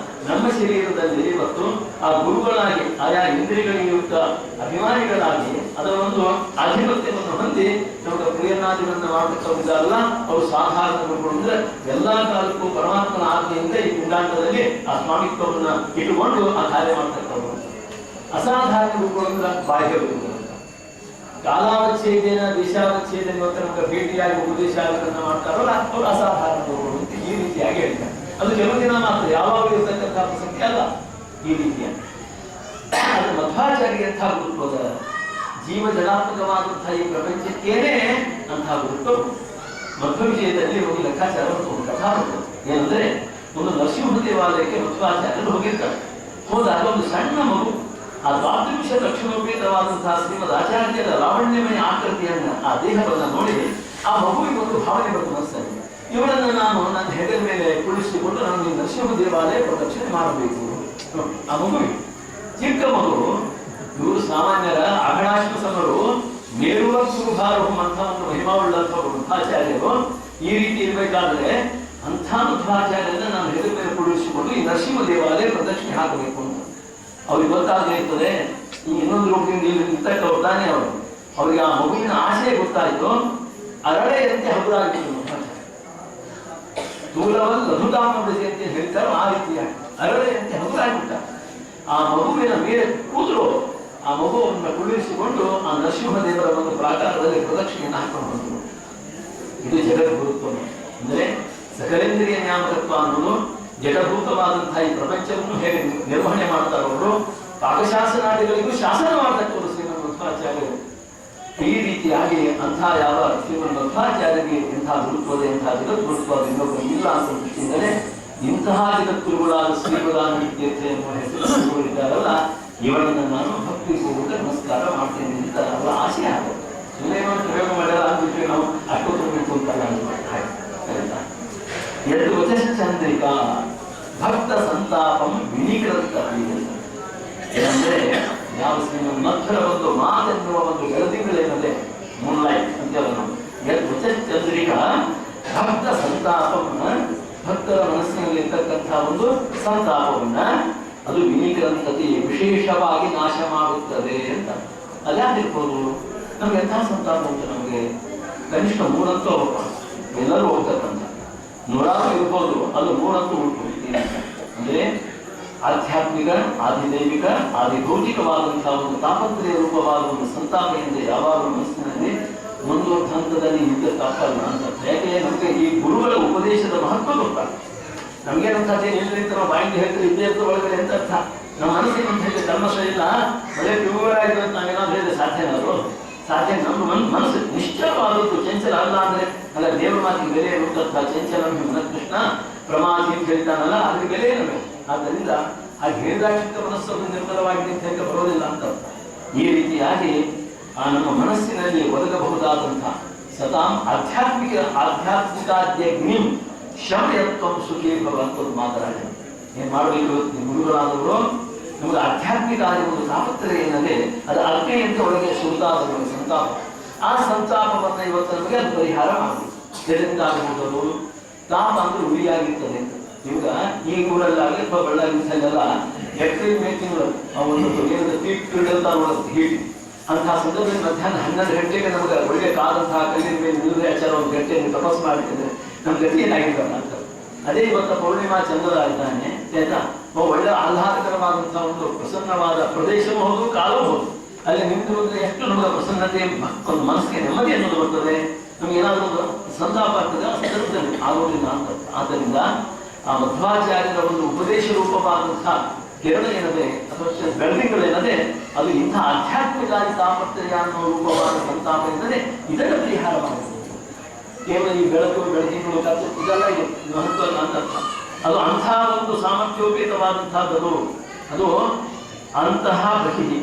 ನಮ್ಮ ಶರೀರದಲ್ಲಿ ಇವತ್ತು ಆ ಗುರುಗಳಾಗಿ ಆಯಾ ಇಂದ್ರಿಯಗಳಿಗೆ ಯುಕ್ತ ಅಭಿಮಾನಿಗಳಾಗಿ ಅದರ ಒಂದು ಆಧಿಪತ್ಯವನ್ನು ಹೊಂದಿ ನಮಗೆ ಪ್ರಿಯನಾದಿಗಳನ್ನು ಮಾಡಬೇಕಾಗಿದ್ದಾರಲ್ಲ, ಅವರು ಸಾಧಾರಣ ಗುರುಗಳು. ಅಂದ್ರೆ ಎಲ್ಲಾ ಕಾಲಕ್ಕೂ ಪರಮಾತ್ಮನ ಆಜ್ಞೆಯಿಂದ ಈ ಪಿಂಡಾಂಡದಲ್ಲಿ ಆ ಸ್ವಾಮಿತ್ವವನ್ನ ಇಟ್ಟುಕೊಂಡು ಆ ಕಾರ್ಯ ಮಾಡ್ತಕ್ಕವರು. ಅಸಾಧಾರಣ ಗುರುಗಳು ಅಂದ್ರೆ ಬಾಹ್ಯ ಗುರುಗಳು. ಕಾಲಾವಚ್ಛೇದನ ದೇಶಾವಚ್ಛೇದನ ಇವತ್ತು ನಮಗೆ ಭೇಟಿಯಾಗಿ ಉಪದೇಶಗಳನ್ನು ಮಾಡ್ತಾರಲ್ಲ, ಅವರು ಅಸಾಧಾರಣ ಗುರುಗಳು ಅಂತ ಈ ರೀತಿಯಾಗಿ ಹೇಳ್ತಾರೆ. ಅದು ಕೆಲವು ದಿನ ಮಾತ್ರ, ಯಾವಾಗಲೂ ಇರ್ತಕ್ಕಂತಹ ಪ್ರಸಕ್ತಿ ಅಲ್ಲ ಈ ರೀತಿಯ. ಅದು ಮಧ್ವಾಚಾರ್ಯ ಅಂತಹ ಗುರುತ್ವದ ಜೀವ ಜಡಾತ್ಮಕವಾದಂತಹ ಈ ಪ್ರಪಂಚಕ್ಕೇನೆ ಅಂತಹ ಗುರುತ್ವ. ಮಧ್ವ ವಿಜಯದಲ್ಲಿ ಒಂದು ಲೆಕ್ಕಾಚಾರ ಒಂದು ಕಥಾ ಬರ್ತದೆ. ಏನಂದ್ರೆ ಒಂದು ನರಸಿಂಹ ದೇವಾಲಯಕ್ಕೆ ಮಧ್ವಾಚಾರ್ಯರು ಹೋಗಿರ್ತಾರೆ. ಹೋದಾಗ ಒಂದು ಸಣ್ಣ ಮಗು ಆ ದ್ವಾದಶ ಲಕ್ಷಣೋಪೇತವಾದಂತಹ ಶ್ರೀಮದ್ ಆಚಾರ್ಯರ ಲಾವಣ್ಯಮಯ ಆಕೃತಿಯನ್ನ ಆ ದೇಹವನ್ನ ನೋಡಿ ಆ ಮಗುವಿಗೆ ಒಂದು ಭಾವನೆ ಬಂದು ಮನಸ್ಸಲ್ಲಿ, ಇವಳನ್ನು ನಾನು ನನ್ನ ಹೆಗಲ ಮೇಲೆ ಕುಳಿಸಿಕೊಂಡು ನಾನು ಈ ನರಸಿಂಹ ದೇವಾಲಯ ಪ್ರದಕ್ಷಿಣೆ ಮಾಡಬೇಕು. ಆ ಮಗುವಿಗೆ ಚಿಕ್ಕ ಮಗು, ಇವರು ಸಾಮಾನ್ಯರ ಅಗಣಾಶ್ವಸಮರು ಮೇರುವ ಗುರುಭಾರಹು ಅಂತ ಒಂದು ಮಹಿಮಾವುಳ್ಳಂತಹ ಮಧ್ವಾಚಾರ್ಯರು ಈ ರೀತಿ ಇರಬೇಕಾದ್ರೆ ಅಂಥ ಮಧ್ವಾಚಾರ್ಯರನ್ನ ನಾನು ಹೆಗಲ ಮೇಲೆ ಕುಳಿಸಿಕೊಂಡು ಈ ನರಸಿಂಹ ದೇವಾಲಯ ಪ್ರದಕ್ಷಿಣೆ ಹಾಕಬೇಕು ಅಂತ ಅವ್ರಿಗೆ ಗೊತ್ತಾಗ್ಲಿರ್ತದೆ. ಈ ಇನ್ನೊಂದು ರೂಪದಿಂದ ಇಲ್ಲಿ ನಿಂತಕ್ಕವ್ರು ತಾನೇ ಅವರು. ಅವ್ರಿಗೆ ಆ ಮಗುವಿನ ಆಶಯ ಗೊತ್ತಾಯ್ತು. ಅರಳೆಯಂತೆ ಹಗುರಾಗಿತ್ತು ಸ್ಥೂಲವನ್ನು ಲಘುತಾಮಡಿಸಿ ಅಂತ ಹೇಳ್ತಾರೋ ಆ ರೀತಿಯಾಗಿ ಅರಳೆಯಂತೆ ಹಗುರಾಗಿಬಿಟ್ಟ. ಆ ಮಗುವಿನ ಮೇಲೆ ಕೂತರು ಆ ಮಗುವನ್ನು ಕುಳ್ಳಿರಿಸಿಕೊಂಡು ಆ ನರಸಿಂಹದೇವರ ಒಂದು ಪ್ರಾಕಾರದಲ್ಲಿ ಪ್ರದಕ್ಷಿಣೆಯನ್ನು ಹಾಕೊಂಡು ಬಂದರು. ಇದು ಜಗದ್ಗುರುತ್ವ. ಅಂದ್ರೆ ಸಕಲೇಂದ್ರಿಯ ನ್ಯಾಮಕತ್ವ ಅನ್ನೋದು ಜಡಭೂತವಾದಂತಹ ಈ ಪ್ರಪಂಚವನ್ನು ಹೇಗೆ ನಿರ್ವಹಣೆ ಮಾಡ್ತಾರೆ ಅವರು, ಪಾಕಶಾಸನಾದಿಗಳಿಗೂ ಶಾಸನ ಮಾಡತಕ್ಕವರು ಶ್ರೀಮದ್ ಮಧ್ವಾಚಾರ್ಯರು. ಈ ರೀತಿಯಾಗಿ ಅಂತಹ ಯಾವ ಶ್ರೀಮದ್ ಮಧ್ವಾಚಾರ್ಯರಿಗೆ ಇಂತಹ ಗುರುತ್ವದ ಇಂತಹ ಜಗದ್ಗುರುತ್ವ ಇನ್ನೊಬ್ಬರು ಇಲ್ಲ ಅಂತ ದೃಷ್ಟಿಯಿಂದಲೇ ಇಂತಹ ಜಗದ್ಗುರುಗಳಾದ ಶ್ರೀಮದಾನಂದ ತೀರ್ಥ ಎನ್ನುವ ಹೆಸರು ಇದ್ದಾರಲ್ಲ, ಇವರನ್ನು ನಾನು ಭಕ್ತಿಪೂರ್ವಕ ನಮಸ್ಕಾರ ಮಾಡ್ತೇನೆ ಅಂತ ಅವರ ಆಶೆ ಆಗುತ್ತೆ. ಸುಮ್ಮನೆ ಪ್ರಯೋಗ ಮಾಡ್ಯಾರ ಅಂದ್ಬಿಟ್ಟು ನಾವು ಅಷ್ಟೊತ್ತು ಅಂತಲ್ಲ. ಎರಡು ವಚನ ಚಂದ್ರಿಕಾ ಭಕ್ತ ಸಂತಾಪಂ ವಿನೀಕೃತ. ಏನಂದ್ರೆ ಯಾವ ಮಕ್ಕಳ ಒಂದು ಮಾತೆನ್ನುವ ಒಂದು ಬೆಳದಿಂಗಳೇನದೆ ಮೂನ್ಲೈಟ್ ಅಂತೇಳ ನಾವು ಚಂದ್ರಿಕ ಭಕ್ತ ಸಂತಾಪಂ ಭಕ್ತರ ಮನಸ್ಸಿನಲ್ಲಿ ಇರ್ತಕ್ಕಂಥ ಒಂದು ಸಂತಾಪವನ್ನ ಅದು ವಿನೀಕರಂತತಿ ವಿಶೇಷವಾಗಿ ನಾಶ ಮಾಡುತ್ತದೆ ಅಂತ. ಅದ್ಯಾಕಿರ್ಬೋದು? ನಮ್ಗೆ ಎಂಥ ಸಂತಾಪ ಉಂಟು? ನಮಗೆ ಕನಿಷ್ಠ 3 ಅಂತೂ ಎಲ್ಲರೂ ಹೋಗ್ತಕ್ಕಂಥ 100 ಇರ್ಬೋದು, ಅದು 3 ಅಂತೂ ಉಂಟು. ಅಂದ್ರೆ ಆಧ್ಯಾತ್ಮಿಕ, ಆದಿದೈವಿಕ, ಆದಿಭೌತಿಕವಾದಂತಹ ಒಂದು ತಾಪತ್ರೆಯ ರೂಪವಾದ ಒಂದು ಸಂತಾಪ ಎಂದರೆ ಯಾವಾಗ ಮನಸ್ಸಿನಲ್ಲಿ ಒಂದು ಹಂತದಲ್ಲಿ ಇದ್ದ ತಪ್ಪಲ್ಲ ಅಂತ. ಯಾಕೆ ನಮಗೆ ಈ ಗುರುಗಳ ಉಪದೇಶದ ಮಹತ್ವ ಗೊತ್ತಾಗ ನಮ್ಗೇನಂತ ಏನಿದ್ರೆ ನಾವು ಬಾಯಿಂದ ಹೇಳ್ತಾರೆ ವಿದ್ಯಾರ್ಥಿ ಒಳಗಡೆ ಅಂತ ಅರ್ಥ. ನಮ್ಮ ಮನಸ್ಸಿಗೆ ಅಂತ ಹೇಳಿ ಕಲ್ಮಶ ಇಲ್ಲ, ಒಳ್ಳೆ ಪ್ಯೂರ್ ಆಗಿದೆ ಅಂತ ನಾವೇನಾದ್ರು ಹೇಳಿದ್ರೆ ಸಾಧ್ಯನಾ? ಅದು ಸಾಧ್ಯ. ನಮ್ಮ ಮನಸ್ಸು ನಿಶ್ಚಲವಾದದ್ದು, ಚಂಚಲ ಅಲ್ಲ. ಅಂದ್ರೆ ಅಲ್ಲ, ದೇವರ ಮಾತಿಗೆ ಬೆಲೆ ಇರುತ್ತಂತ ಚಂಚಲ ಕೃಷ್ಣ ಪ್ರಮಾದಿ ಅಂತ ಹೇಳ್ತಾನಲ್ಲ, ಅದ್ರ ಬೆಲೆ ನಮಗೆ. ಆದ್ದರಿಂದ ಆ ಹೇಳಿದಾಗಿಂತ ಮನಸ್ಸು ನಿರ್ಮಲವಾಗಿದೆ ಅಂತ ಹೇಳಕ್ಕೆ ಬರೋದಿಲ್ಲ ಅಂತ. ಈ ರೀತಿಯಾಗಿ ಆ ನಮ್ಮ ಮನಸ್ಸಿನಲ್ಲಿ ಒದಗಬಹುದಾದಂತಹ ಸತಾಂ ಆಧ್ಯಾತ್ಮಿಕಾದ್ಯಗ್ನಿಂ ಶಮಯತ್ವಂ ಸುಖೇ ಭವಂತದ್ದು ಮಾತನಾಡಿ ಏನ್ ಮಾಡಬೇಕು? ಗುರುಗಳಾದವರು ನಮಗೆ ಆಧ್ಯಾತ್ಮಿಕ ಆದ ಒಂದು ತಾಪತ್ರೆ ಏನದೆ ಅದು ಅಗ್ನಿಯಂತ ಒಳಗೆ ಸುರಿದಾದ ಸಂತಾಪ. ಆ ಸಂತಾಪವನ್ನು ಇವತ್ತು ನಮಗೆ ಅದು ಪರಿಹಾರ ಮಾಡಬೇಕು. ಇದರಿಂದ ಆಗಬಹುದು ತಾಪ ಅಂದ್ರೆ ಉಳಿಯಾಗಿರ್ತದೆ. ಈಗ ಈ ಊರಲ್ಲಾಗಲಿ ಅಥವಾ ಬಳ್ಳಾರಿ ಸೈಡೆಲ್ಲ ಏಪ್ರಿಲ್ ಮೇ ತಿಂಗಳು ಆ ಒಂದು ಹೀಟ್ ಅಂತಹ ಸಂದರ್ಭದಲ್ಲಿ ಮಧ್ಯಾಹ್ನ 12 ಗಂಟೆಗೆ ನಮಗೆ ಒಳ್ಳೆ ಕಾದಂತಹ ಕಲ್ಲಿನ ಮೇಲೆ ನಿಲ್ಲುವ ಆಚಾರ 1 ಗಂಟೆಯನ್ನು ತಪಸ್ ಮಾಡಿದ್ರೆ ನಮ್ಮ ಗತಿ ಏನಾಗಿರಲ್ಲ ಅಂತ. ಅದೇ ಇವತ್ತು ಪೌರ್ಣಿಮಾ ಚಂದ್ರ ಇದ್ದಾನೆ ಆಯ್ತಾ, ಒಳ್ಳೆ ಆಹ್ಲಾದಕರವಾದಂತಹ ಒಂದು ಪ್ರಸನ್ನವಾದ ಪ್ರದೇಶವೂ ಹೌದು, ಕಾಲವೂ ಹೌದು. ಅಲ್ಲಿ ನಿಂತಿರುವುದ್ರೆ ಎಷ್ಟು ನಮಗೆ ಪ್ರಸನ್ನತೆ, ಒಂದು ಮನಸ್ಸಿಗೆ ನೆಮ್ಮದಿ ಅನ್ನೋದು ಬರ್ತದೆ. ನಮ್ಗೆ ಏನಾದರೂ ಒಂದು ಸಂತಾಪ ಆಗ್ತದೆ ಆ ಸಂದರ್ಭದಲ್ಲಿ ಆಗೋದಿಲ್ಲ ಅಂತ. ಆದ್ದರಿಂದ ಆ ಮಧ್ವಾಚಾರ್ಯರ ಒಂದು ಉಪದೇಶ ರೂಪವಾದಂತಹ ಕಿರಣ ಏನದೆ ಅಥವಾ ಬೆಳದಿಂಗಳೇನದೆ ಅದು ಇಂಥ ಆಧ್ಯಾತ್ಮಿಕ ತಾಪತ್ರೆಯ ಅನ್ನೋ ರೂಪವಾದ ಸಂತಾಪ ಎಂದರೆ ಇದರ ಪರಿಹಾರ ಮಾಡಬಹುದು. ಕೇವಲ ಈ ಬೆಳಕು ಬೆಳದಿಂಗಳು ಇದೆಲ್ಲ ಇದೆ ಮಹತ್ವ ಅಂತ. ಅದು ಅಂಥ ಒಂದು ಸಾಮರ್ಥ್ಯೋಪೇತವಾದಂತಹದ್ದು. ಅದು ಅಂತಹ ಬಹಿರಿ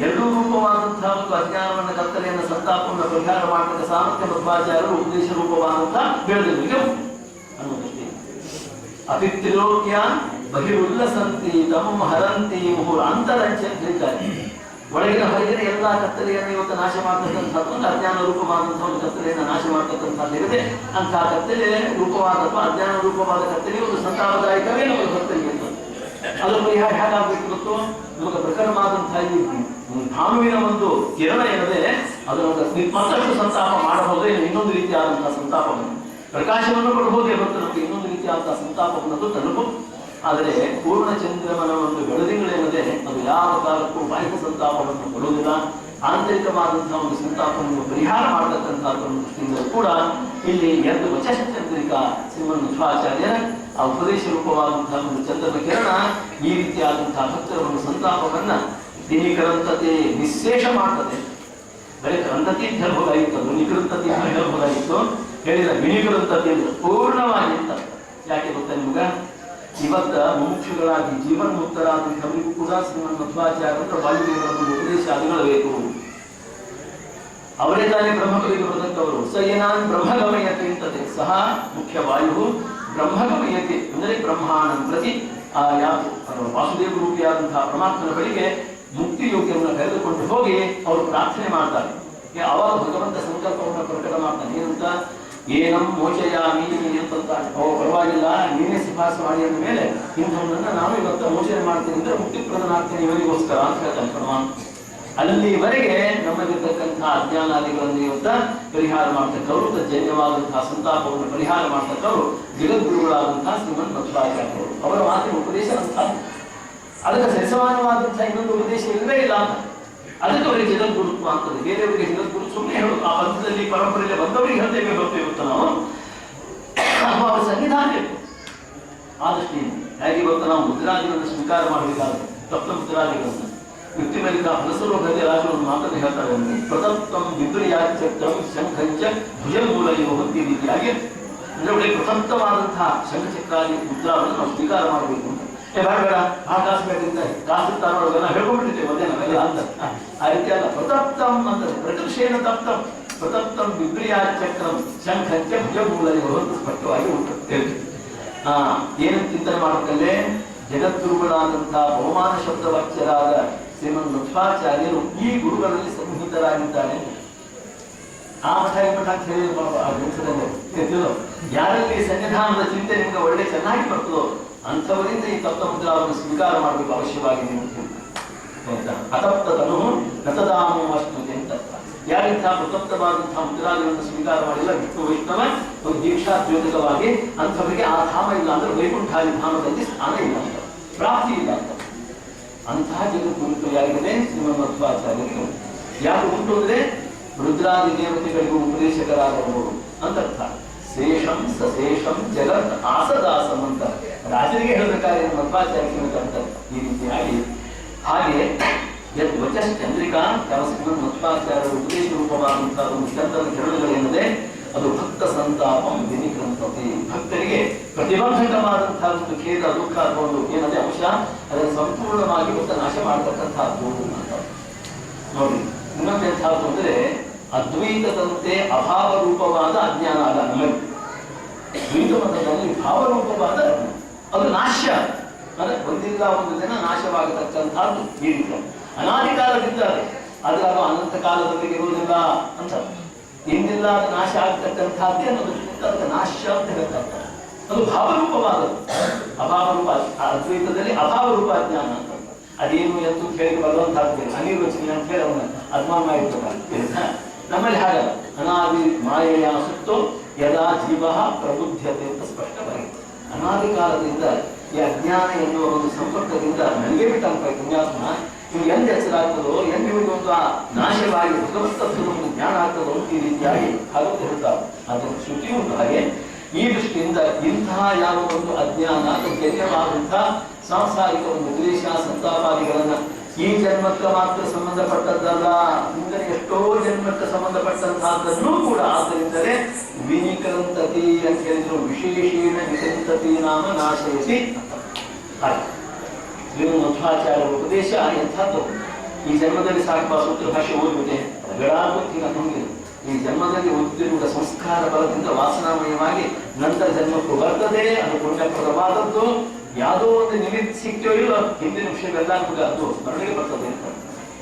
ಎರಡೂ ರೂಪವಾದಂತಹ ಒಂದು ಅಜ್ಞಾನವನ್ನು ಕತ್ತಲೆಯನ್ನು ಸಂತಾಪವನ್ನು ಪರಿಹಾರ ಮಾಡತಕ್ಕ ಸಾಮರ್ಥ್ಯ ಮಧ್ವಾಚಾರ್ಯರು ಉಪದೇಶ ರೂಪವಾದಂತಹ ಬೆಳದಿಂಗಳಿಗೆ ಅನ್ನೋದಷ್ಟೇ. ಅಪಿತ್ರಿಲೋಕ್ಯ ಬಹಿರುಲ್ಲಸಂತಿ ತಮ್ಮ ಹರಂತಿ ಮುಹುರ ಅಂತರಂಚ ಹೇಳ್ತಾರೆ. ಒಳಗಿನ ಹೊರಗಿನ ಎಲ್ಲ ಕತ್ತಲೆಯನ್ನು ಇವತ್ತು ನಾಶ ಮಾಡ್ತಕ್ಕಂಥದ್ದು ಒಂದು ಅಜ್ಞಾನ ರೂಪವಾದಂತಹ ಒಂದು ಕತ್ತಲೆಯನ್ನು ನಾಶ ಮಾಡ್ತಕ್ಕಂಥದ್ದು ಇರುತ್ತೆ. ಅಂತಹ ಕತ್ತಲೆ ರೂಪವಾದ ಅಥವಾ ಅಜ್ಞಾನ ರೂಪವಾದ ಕತ್ತಲೆ ಒಂದು ಸಂತಾಪದಾಯಕವೇ ನಮಗೆ ಕತ್ತಲೆ ಅಂತ. ಅದು ಪರಿಹಾರ ಹೇಗಾಗಬೇಕು ಗೊತ್ತು? ನಮಗೆ ಪ್ರಕರಣವಾದಂತಹ ಈ ಭಾನುವಿನ ಒಂದು ಕಿರಣ ಏನದೆ ಅದು ಮತ್ತಷ್ಟು ಸಂತಾಪ ಮಾಡಬಹುದೇ, ಇನ್ನೊಂದು ರೀತಿಯಾದಂತಹ ಸಂತಾಪವನ್ನು ಪ್ರಕಾಶವನ್ನು ಕೊಡಬಹುದೇ ಹೊರತು ನಮಗೆ ಇನ್ನೊಂದು ರೀತಿಯಾದಂತಹ ಸಂತಾಪವನ್ನು ತಲುಪು. ಆದರೆ ಪೂರ್ಣ ಚಂದ್ರಮನ ಒಂದು ಬೆಳದಿಂಗಳೇನದೆ ಅದು ಯಾವ ಕಾಲಕ್ಕೂ ಬಾಹ್ಯ ಸಂತಾಪವನ್ನು ಕೊಡುವುದಿಲ್ಲ. ಆಂತರಿಕವಾದಂತಹ ಒಂದು ಸಂತಾಪವನ್ನು ಪರಿಹಾರ ಮಾಡತಕ್ಕಂತಹ ದೃಷ್ಟಿಯಿಂದ ಕೂಡ ಇಲ್ಲಿ 2 ವಚನಚಂದ್ರಿಕಾ ಶ್ರೀಮನ್ ಮಧ್ವಾಚಾರ್ಯರ ಆ ಉಪದೇಶ ರೂಪವಾದಂತಹ ಒಂದು ಚಂದ್ರನ ಕಿರಣ ಈ ರೀತಿಯಾದಂತಹ ಭಕ್ತರ ಒಂದು ಸಂತಾಪವನ್ನ ದಿನೀಕರಂತತೆ ನಿಶೇಷ ಮಾಡ್ತದೆ. ಬರೀ ಕ್ರಂತತಿ ಅಂತ ಹೇಳ್ಬೋದಾಗಿತ್ತು, ಅದು ನಿಕೃಂತತಿ ಅಂತ ಹೇಳ್ಬೋದಾಗಿತ್ತು. ಹೇಳಿದ ವಿನಿಕೃಂತತಿ ಅಂದ್ರೆ ಪೂರ್ಣವಾಗಿ ಅಂತ. ಯಾಕೆ ಗೊತ್ತಾ ನಿಮ್ಗ? ಇವತ್ತ ಮುಮುಕ್ಷುಗಳಾಗಿ ಜೀವನ್ಮುಕ್ತರಾದಂಥವರಿಗೂ ಕೂಡ ಶ್ರೀಮನ್ ಮಧ್ವಾಚಾರ್ಯರ ವಾಯುದೇವರ ಉಪದೇಶಾದಿಗಳು ಬೇಕು. ಅವರೇ ತಾನೇ ಬ್ರಹ್ಮಕವಿಗೆ ಬರೆದಂಥವರು. ಸ ಏನಾನ್ ಬ್ರಹ್ಮಗಮಯತೆ ಅಂತದೆ. ಸಹ ಮುಖ್ಯ ವಾಯು ಬ್ರಹ್ಮಗಮಯತೆ ಅಂದರೆ ಬ್ರಹ್ಮಾಂಡ ಪ್ರತಿ ಆ ಯಾವ ವಾಸುದೇವ ರೂಪಿಯಾದಂತಹ ಪರಮಾತ್ಮನ ಬಳಿಗೆ ಮುಕ್ತಿ ಯೋಗ್ಯವನ್ನು ಕರೆದುಕೊಂಡು ಹೋಗಿ ಅವರು ಪ್ರಾರ್ಥನೆ ಮಾಡ್ತಾರೆ. ಅವಾಗ ಭಗವಂತ ಸಂಕಲ್ಪವನ್ನು ಪ್ರಕಟ ಮಾಡ್ತಾನೆ. ಏನಂತ? ಏನಂ ಮೋಚಯಾಮಿ ಅಂತಂತಾನೆ. ಪರವಾಗಿಲ್ಲ, ನೀನೇ ಶಿಫಾರಸು ಮಾಡಿ ಅಂದ ಮೇಲೆ ಇಂಥವನ್ನ ನಾನು ಇವತ್ತು ಮೋಚನೆ ಮಾಡ್ತೀನಿ ಅಂದ್ರೆ ಮುಕ್ತಿ ಪ್ರದಾನಾಗ್ತೀನಿ ಇವರಿಗೋಸ್ಕರ ಅಂತ ಹೇಳ್ತಾನೆ ಪರಮಾತ್ಮ. ಅಲ್ಲಿವರೆಗೆ ನಮ್ಮಲ್ಲಿರ್ತಕ್ಕಂತಹ ಅಜ್ಞಾನಾದಿಗಳನ್ನು ಇವತ್ತ ಪರಿಹಾರ ಮಾಡ್ತಕ್ಕವರು, ಜನ್ಯವಾದಂತಹ ಸಂತಾಪವನ್ನು ಪರಿಹಾರ ಮಾಡ್ತಕ್ಕವರು ಜಗದ್ಗುರುಗಳಾದಂತಹ ಶ್ರೀಮನ್ ಮಧ್ವಾಚಾರ್ಯರು. ಅವರ ಮಾತಿನ ಉಪದೇಶ ಅಂತ. ಅದಕ್ಕೆ ಸರಿಸಮಾನವಾದಂತಹ ಇನ್ನೊಂದು ಉಪದೇಶ ಇಲ್ಲವೇ ಇಲ್ಲ ಅಂತ. ಅದಕ್ಕೆ ಅವರಿಗೆ ಜಗದ್ಗುರುತ್ವ ಆಗ್ತದೆ. ಬೇರೆಯವರಿಗೆ ಜಗದ್ಗುರು ಸುಮ್ಮನೆ ಹೇಳೋದು. ಆ ಪಂಥದಲ್ಲಿ ಪರಂಪರೆಯಲ್ಲಿ ಬಂದವರಿಗೆ ಹೇಳ್ತೇವೆ ಬರ್ತೇವೆ ಇವತ್ತು ನಾವು. ಅವರ ಸನ್ನಿಧಾನ ಬೇಕು ಆ ದೃಷ್ಟಿಯಿಂದ. ಹೇಗೆ ಇವತ್ತು ನಾವು ಮುದ್ರಾದಿಗಳನ್ನು ಸ್ವೀಕಾರ ಮಾಡಬೇಕಾದ್ರೆ ತಪ್ಪ ಮುದ್ರಾದಿಗಳನ್ನು ವ್ಯಕ್ತಿ ಮೇಲೆ ಫಲಸರೋಗದಲ್ಲಿ ರಾಜರು ಮಾತನ್ನು ಹೇಳ್ತಾರೆ. ಪ್ರತತ್ವಂ ವಿದ್ರಿಯಾಚಕ್ರಂ ಶಂಖಂಚ ಭುಜಮೂಲ ಹೋಗಿ ಈ ರೀತಿಯಾಗಿ ಅಂದ್ರೆ ಒಳ್ಳೆ ಪ್ರತಪ್ತವಾದಂತಹ ಶಂಖಚಕ್ರಾದಿ ಮುದ್ರಾವನ್ನು ನಾವು ಸ್ವೀಕಾರ ಮಾಡಬೇಕು ಅಂತ. ಬೇಡ ಆ ಕಾಸು ಬೇಕಿಂತ ಕಾಸು ತಾನೋದನ್ನ ಹೇಳ್ಕೊಂಡ್ಬಿಟ್ಟಿದ್ದೇವೆ ಅದೇ ನಾವೆಲ್ಲ ಅಂತ. ಆ ರೀತಿ ಅಲ್ಲ. ಪ್ರತಪ್ತಂ ಅಂತಾರೆ ಪ್ರಕೃಷೇನ ತಪ್ತಂ ಪ್ರತಪ್ತಂ ವಿಬ್ರಿಯಾಚಕ್ರಂ ಶಂಖಂಚ ಭುಜಮೂಲ ಹೋಗಿ ಸ್ಪಷ್ಟವಾಗಿ ಉಂಟು. ಏನು ಚಿಂತನೆ ಮಾಡಬೇಕಲ್ಲೇ ಜಗದ್ಗುರುಗಳಾದಂತಹ ಬಹುಮಾನ ಶಬ್ದವಾಚ್ಯರಾದ ಶ್ರೀಮನ್ ಮಧ್ವಾಚಾರ್ಯರು ಈ ಗುರುಗಳಲ್ಲಿ ಸಂಹಿತರಾಗಿದ್ದಾರೆ. ಆ ಮಠ ಈ ಮಠ ಅಂತ ಹೇಳಿ ಯಾರಲ್ಲಿ ಸನ್ನಿಧಾನದ ಚಿಂತೆ ನಿಮ್ಗೆ ಒಳ್ಳೆ ಚೆನ್ನಾಗಿ ಬರ್ತದೋ ಅಂಥವರಿಂದ ಈ ತತ್ವ ಮುದ್ರಾವನ್ನು ಸ್ವೀಕಾರ ಮಾಡಬೇಕು ಅವಶ್ಯವಾಗಿ ನೀವು ಅತಪ್ತನು ನತದಾಮೋ ಅಷ್ಟು ಅಂತ. ಯಾರಿಂತಹ ಪ್ರತಪ್ತವಾದಂತಹ ಮುದ್ರಾದಿಗಳನ್ನು ಸ್ವೀಕಾರ ಮಾಡಿಲ್ಲ ವಿಷ್ಣು ವೈಷ್ಣವ ಒಂದು ದೀಕ್ಷಾ ದ್ಯೋತಕವಾಗಿ ಅಂಥವರಿಗೆ ಆ ಧಾಮ ಇಲ್ಲ ಅಂದ್ರೆ ವೈಕುಂಠಾದಿ ಧಾಮದಲ್ಲಿ ಸ್ಥಾನ ಇಲ್ಲ ಅಂತ, ಪ್ರಾಪ್ತಿ ಇಲ್ಲ ಅಂತ. ಅಂತಹ ಜಗದ್ಗುರುಗಳು ಯಾರಿಗಿದೆ ಶ್ರೀಮನ್ ಮಧ್ವಾಚಾರ್ಯರು. ಯಾರು ಉಂಟು ಅಂದ್ರೆ ರುದ್ರಾದಿ ದೇವತೆಗಳಿಗೂ ಉಪದೇಶಕರಾದವರು ಅಂತರ್ಥ. ಶೇಷಂ ಸಶೇಷಂ ಜಗತ್ ಆಸದಾಸಂ ಅಂತ ರಾಜರಿಗೆ ಹೇಳಬೇಕಾದ್ರೆ ಮಧ್ವಾಚಾರ್ಯ ಅಂತ ಈ ರೀತಿಯಾಗಿ. ಹಾಗೆ ಯದ್ ವಚಶ್ಚಂದ್ರಿಕಾ ಶ್ರೀಮನ್ ಮಧ್ವಾಚಾರ್ಯರ ಉಪದೇಶ ರೂಪವಾದಂತಹ ಒಂದು ಶಬ್ದದ ಕಿರಣಗಳೇನಿದೆ ಅದು ಭಕ್ತ ಸಂತಾಪಂ ವಿನಿಕೃಂತತೆ. ಭಕ್ತರಿಗೆ ಪ್ರತಿಬಂಧಕವಾದಂತಹ ಒಂದು ಖೇದ ದುಃಖ ಅಥವಾ ಒಂದು ಏನದೇ ಅಂಶ ಅದನ್ನು ಸಂಪೂರ್ಣವಾಗಿ ಮತ್ತೆ ನಾಶ ಮಾಡತಕ್ಕಂಥದ್ದು ಅಂತ ನೋಡಿ. ಇನ್ನೊಂದೆಂಥದ್ದು ಅಂದ್ರೆ ಅದ್ವೈತದಂತೆ ಅಭಾವ ರೂಪವಾದ ಅಜ್ಞಾನ ಅಲ್ಲ. ನಮಗೆ ದ್ವೈತ ಮತದಲ್ಲಿ ಭಾವರೂಪವಾದ ಅದು ನಾಶ್ಯ ಅಂದ್ರೆ ಒಂದಿಲ್ಲ ಒಂದು ದಿನ ನಾಶವಾಗತಕ್ಕಂಥದ್ದು ಈ ರೀತಿ ಅನಾದಿ ಕಾಲದಿಂದ. ಆದ್ರೆ ಅದು ಅನಂತ ಕಾಲದವರೆಗೆ ಇರುವುದಿಲ್ಲ ಅಂತ. ಇಂದಿಲ್ಲ ಅದು ನಾಶ ಆಗತಕ್ಕಂಥದ್ದೇ ಅನ್ನೋದು ಅದಕ್ಕೆ ನಾಶ್ಯ ಅಂತ ಹೇಳ್ತಾರೆ. ಅದು ಭಾವರೂಪವಾದದ್ದು. ಅಭಾವರೂಪ ಅದ್ವೈತದಲ್ಲಿ ಅಭಾವರೂಪ ಅಜ್ಞಾನ ಅಂತ. ಅದೇನು ಎಂದು ಕೇಳಿ ಬರುವಂತಹದ್ದು ಅನಿರ್ವಚನೀಯ ಅಂತ ಹೇಳಿ ಅವನ್ನ ಅನುಮಾನ ಮಾಡಿರ್ತಾರೆ. ನಮ್ಮಲ್ಲಿ ಹಾಗಲ್ಲ. ಅನಾದಿ ಮಾಯೆಯ ಸುತ್ತು ಯದಾ ಜೀವ ಪ್ರಬುದ್ಧತೆ ಅಂತ ಸ್ಪಷ್ಟವಾಗಿ ಅನಾದಿ ಕಾಲದಿಂದ ಈ ಅಜ್ಞಾನ ಎನ್ನುವ ಒಂದು ಸಂಪರ್ಕದಿಂದ ನನಗೆ ಬಿಟ್ಟಂತ ಪುಣ್ಯಾತ್ಮ ನೀವು ಎಂದ ಹೆಸರಾಗ್ತದೋ ಎಂದು ಒಂದು ನಾಶವಾಗಿ ಭಗವತ್ತತ್ವದ ಒಂದು ಜ್ಞಾನ ಆಗ್ತದೋ ಈ ರೀತಿಯಾಗಿ ಭಾಗವತ ಹೇಳ್ತಾರೆ. ಅದನ್ನು ಶ್ರುತಿ ಉಂಟು. ಹಾಗೆ ಈ ದೃಷ್ಟಿಯಿಂದ ಇಂತಹ ಯಾವ ಒಂದು ಅಜ್ಞಾನ ಜನ್ಯವಾದಂತಹ ಸಾಂಸಾರಿಕ ಒಂದು ದ್ವೇಷ ಸಂತಾಪಾದಿಗಳನ್ನ ಈ ಜನ್ಮಕ್ಕೆ ಮಾತ್ರ ಸಂಬಂಧಪಟ್ಟದ್ದಲ್ಲ, ಮುಂದಿನ ಎಷ್ಟೋ ಜನ್ಮಕ್ಕೆ ಸಂಬಂಧಪಟ್ಟಂತಹದ್ದನ್ನು ಕೂಡ ಆದ್ದರಿಂದಲೇ ವಿನಿಕರಂತತಿ ಅಂತ ಹೇಳಿದ್ರು. ವಿಶೇಷೇಣ ನಿಕಂತತಿ ನಾಮ ನಾಶಯಸಿ. ಹಾಗೆ ಮಧ್ವಾಚಾರ್ಯರ ಉಪದೇಶ ಎಂಥದ್ದು. ಈ ಜನ್ಮದಲ್ಲಿ ಸಾಕು ಸೂತ್ರ ಭಾಷೆ ಓದ್ಬಿಟ್ಟೆ ಗಡಾಗುತ್ತಿನ ನಮಗೆ ಈ ಜನ್ಮದಲ್ಲಿ ಓದುತ್ತಿರುವ ಸಂಸ್ಕಾರ ಬಲದಿಂದ ವಾಸನಾಮಯವಾಗಿ ನಂತರ ಜನ್ಮಕ್ಕೂ ಬರ್ತದೆ. ಅದು ಪುಣ್ಯಪ್ರದವಾದದ್ದು. ಯಾವುದೋ ಒಂದು ನಿಮಿತ್ತ ಸಿಕ್ತೋ ಇಲ್ಲ ಹಿಂದಿನ ವಿಷಯವೆಲ್ಲ ನಮಗೆ ಅದು ಸ್ಮರಣೆಗೆ ಬರ್ತದೆ ಅಂತ.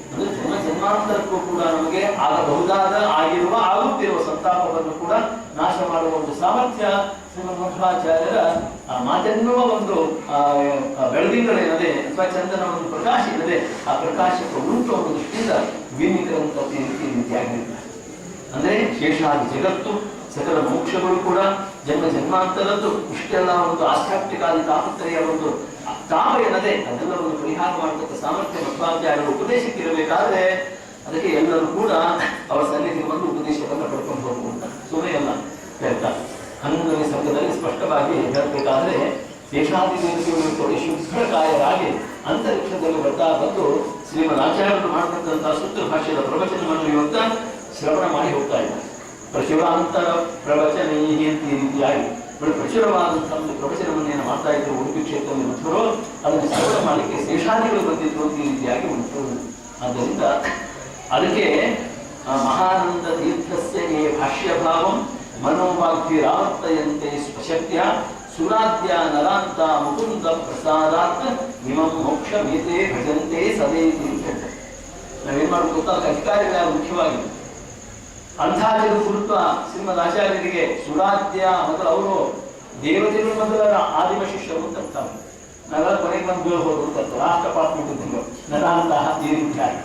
ಅಂದ್ರೆ ಜನ್ಮ ಜನ್ಮಾಂತರಕ್ಕೂ ಕೂಡ ನಮಗೆ ಆಗಬಹುದಾದ ಆಗಿರುವ ಆಗುತ್ತಿರುವ ಸಂತಾಪವನ್ನು ಕೂಡ ನಾಶ ಮಾಡುವ ಒಂದು ಸಾಮರ್ಥ್ಯ ಶ್ರೀಮನ್ ಮಧ್ವಾಚಾರ್ಯರ ಮಾತೆನ್ನುವ ಒಂದು ಬೆಳದಿಂಗಳೇನದೆ ಅಥವಾ ಚಂದನ ಒಂದು ಪ್ರಕಾಶ ಇದೆ. ಆ ಪ್ರಕಾಶಕ್ಕೆ ಉಂಟು ಒಂದು ದೃಷ್ಟಿಯಿಂದ ವಿನಿಕರಂತ ರೀತಿಯಾಗಿರುತ್ತೆ. ಅಂದ್ರೆ ಶೇಷಾದಿ ಜಗತ್ತು ಸಕಲ ಮೋಕ್ಷಗಳು ಕೂಡ ಜನ್ಮ ಜನ್ಮಾಂತರದ್ದು ಇಷ್ಟೆಲ್ಲ ಒಂದು ಆಧ್ಯಾತ್ಮಿಕಾದಿ ತಾಪತ್ರಯ ಒಂದು ತಾಪ ಏನದೆ ಅದೆಲ್ಲವನ್ನು ಪರಿಹಾರ ಮಾಡತಕ್ಕ ಸಾಮರ್ಥ್ಯ ಮಧ್ವಾಚಾರ್ಯರ ಉಪದೇಶಕ್ಕಿರಬೇಕಾದ್ರೆ ಅದಕ್ಕೆ ಎಲ್ಲರೂ ಕೂಡ ಅವರ ಸನ್ನಿಧಿಗೆ ಬಂದು ಉಪದೇಶವನ್ನು ಪಡ್ಕೊಂಡು ಹೋಗುವಂತ ಸುಮ್ಮನೆ ಎಲ್ಲ ಹೇಳ್ತಾರೆ. 11ನೇ ಸರ್ಗದಲ್ಲಿ ಸ್ಪಷ್ಟವಾಗಿ ಹೇಳಬೇಕಾದ್ರೆ ಶೇಷಾದಿ ದೇವತೆಗಳು ಶುದ್ಧಕಾಯರಾಗಿ ಅಂತರಿಕ್ಷದಲ್ಲಿ ಬರ್ತಾ ಬಂದು ಶ್ರೀಮದ್ ಆಚಾರ್ಯರು ಮಾಡತಕ್ಕಂತಹ ಸೂತ್ರ ಭಾಷೆಯ ಪ್ರವಚನವನ್ನು ಇವತ್ತ ಶ್ರವಣ ಮಾಡಿ ಹೋಗ್ತಾ ಇದ್ದಾರೆ. ಪ್ರಚುರಾಂತರ ಪ್ರವಚನ ಈ ರೀತಿಯಾಗಿ ಪ್ರಚುರವಾದಂತಹ ಒಂದು ಪ್ರವಚನವನ್ನೇನು ಮಾಡ್ತಾ ಇದ್ರು ಉಡುಪಿ ಕ್ಷೇತ್ರದಲ್ಲಿ ಮಧ್ವರು ಅದನ್ನು ಶ್ರವಣ ಮಾಡಲಿಕ್ಕೆ ಶೇಷಾದಿಗಳು ಬಂದಿದ್ರು ಈ ರೀತಿಯಾಗಿ ಉಂಟು. ಆದ್ದರಿಂದ ಅದಕ್ಕೆ ಮಹಾನಂದ ತೀರ್ಥಸ್ಯ ಯೇ ಭಾಷ್ಯಭಾವಂ ಮನೋವಾಗ್ಭಿರಾವರ್ತಯಂತೆ ಸ್ವಶಕ್ತ್ಯ ಸುರಾದ್ಯ ನರಾಂತ ಮುಕುಂದ ಪ್ರಸಾದಾತ್ ಇಮಂ ಮೋಕ್ಷಮೇತೆ ಭಜಂತೆ ಸದೇತಿ. ನಾವೇನ್ ಮಾಡ್ಬೇಕು ಗೊತ್ತಾ, ಅಧಿಕಾರಿಗಳು ಯಾರು ಮುಖ್ಯವಾಗಿ ಅಂತಹ ಗುರುತ್ವ ಶ್ರೀಮದ್ ಆಚಾರ್ಯರಿಗೆ ಸುರಾಧ್ಯ ಮೊದಲು ಅವರು ದೇವತೆಗಳು ಮೊದಲ ಆದಿಮ ಶಿಷ್ಯರು ಅಂತ ನಾವೆಲ್ಲ ಕೊನೆಗೆ ಬಂದು ಬೀಳ್ಬೋದು ಅಂತ ರಾಷ್ಟ್ರಪಾತ್ಮಿಕ ನರಾಂತಹ ಈ ರೀತಿಯಾಗಿ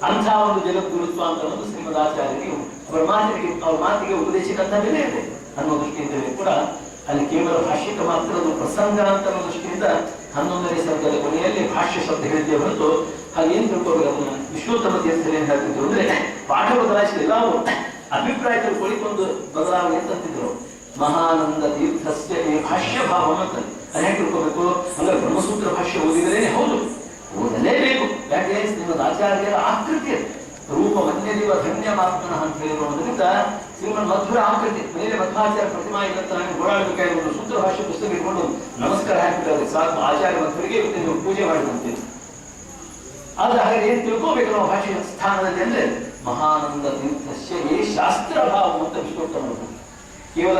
ಅಂತಹ ಒಂದು ಜಗದ್ಗುರುತ್ವ ಅಂತ ಒಂದು ಶ್ರೀಮದ್ ಆಚಾರ್ಯರಿಗೆ ಅವ್ರ ಮಾತಿಗೆ ಉಪದೇಶಕ್ಕಂತ ಬೆಲೆ ಇದೆ ಅನ್ನೋ ದೃಷ್ಟಿಯಿಂದಲೇ ಕೂಡ ಅಲ್ಲಿ ಕೇವಲ ಭಾಷ್ಯಕ್ಕೆ ಮಾತ್ರ ಅದು ಪ್ರಸಂಗ ಅಂತ ಅನ್ನೋ ದೃಷ್ಟಿಯಿಂದ 11ನೇ ಸರ್ಗದ ಕೊನೆಯಲ್ಲಿ ಭಾಷ್ಯ ಶಬ್ದ ಹೇಳಿದ್ದೆ ಹೊರತು ಹಾಗೇನ್ ತಿಳ್ಕೋಬೇಕು. ಅದನ್ನ ವಿಶ್ವೋತ್ತಮ ತೀರ್ಥರು ಏನ್ ಹೇಳ್ತಿದ್ರು ಅಂದ್ರೆ ಪಾಠ ಬದಲಾಯಿಸಲಿಲ್ಲ, ಅವರು ಅಭಿಪ್ರಾಯ ತಿಳ್ಕೊಳ್ಳಿಕ್ಕೊಂದು ಬದಲಾವಣೆ ಅಂತಂತಿದ್ರು. ಮಹಾನಂದ ತೀರ್ಥಸ್ಯ ಭಾಷ್ಯ ಭಾವ ಅಂತ ಅದು ಹೇಗೆ ತಿಳ್ಕೋಬೇಕು ಅಂದ್ರೆ ಬ್ರಹ್ಮಸೂತ್ರ ಭಾಷ್ಯ ಓದಿದ್ರೇನೆ ಹೌದು, ಓದಲೇಬೇಕು. ಯಾಕೆ ಶ್ರೀಮದ್ ಆಚಾರ್ಯರ ಆಕೃತಿ ರೂಪ ಮನ್ಯದಿವ ಧನ್ಯ ಮಾತ್ಮನ ಅಂತ ಹೇಳಿರೋದ್ರಿಂದ ಶ್ರೀಮದ್ ಮಧ್ವರ ಆಕೃತಿ ಮೇಲೆ ಮಧ್ವಾಚಾರ್ಯ ಪ್ರತಿಮಾ ಇಲ್ಲ ಓಡಾಡಬೇಕಾಗಿ ಒಂದು ಸೂತ್ರ ಭಾಷೆ ಪುಸ್ತಕ ಇಟ್ಕೊಂಡು ನಮಸ್ಕಾರ ಹಾಕಿದ್ದಾರೆ ಸಾಕು ಆಚಾರ್ಯ ಮಧ್ವರಿಗೆ ನೀವು ಪೂಜೆ ಮಾಡಿದಂತೆ. ಆದ್ರೆ ಹಾಗೆ ಏನ್ ತಿಳ್ಕೋಬೇಕು ನಾವು ಭಾಷೆಯ ಸ್ಥಾನದಲ್ಲಿ ಅಂದ್ರೆ ಮಹಾನಂದ ತೀರ್ಥಸ್ಯ ಶಾಸ್ತ್ರ ಭಾವ ಅಂತ ವಿಶ್ವೋತ್ತಮ ಕೇವಲ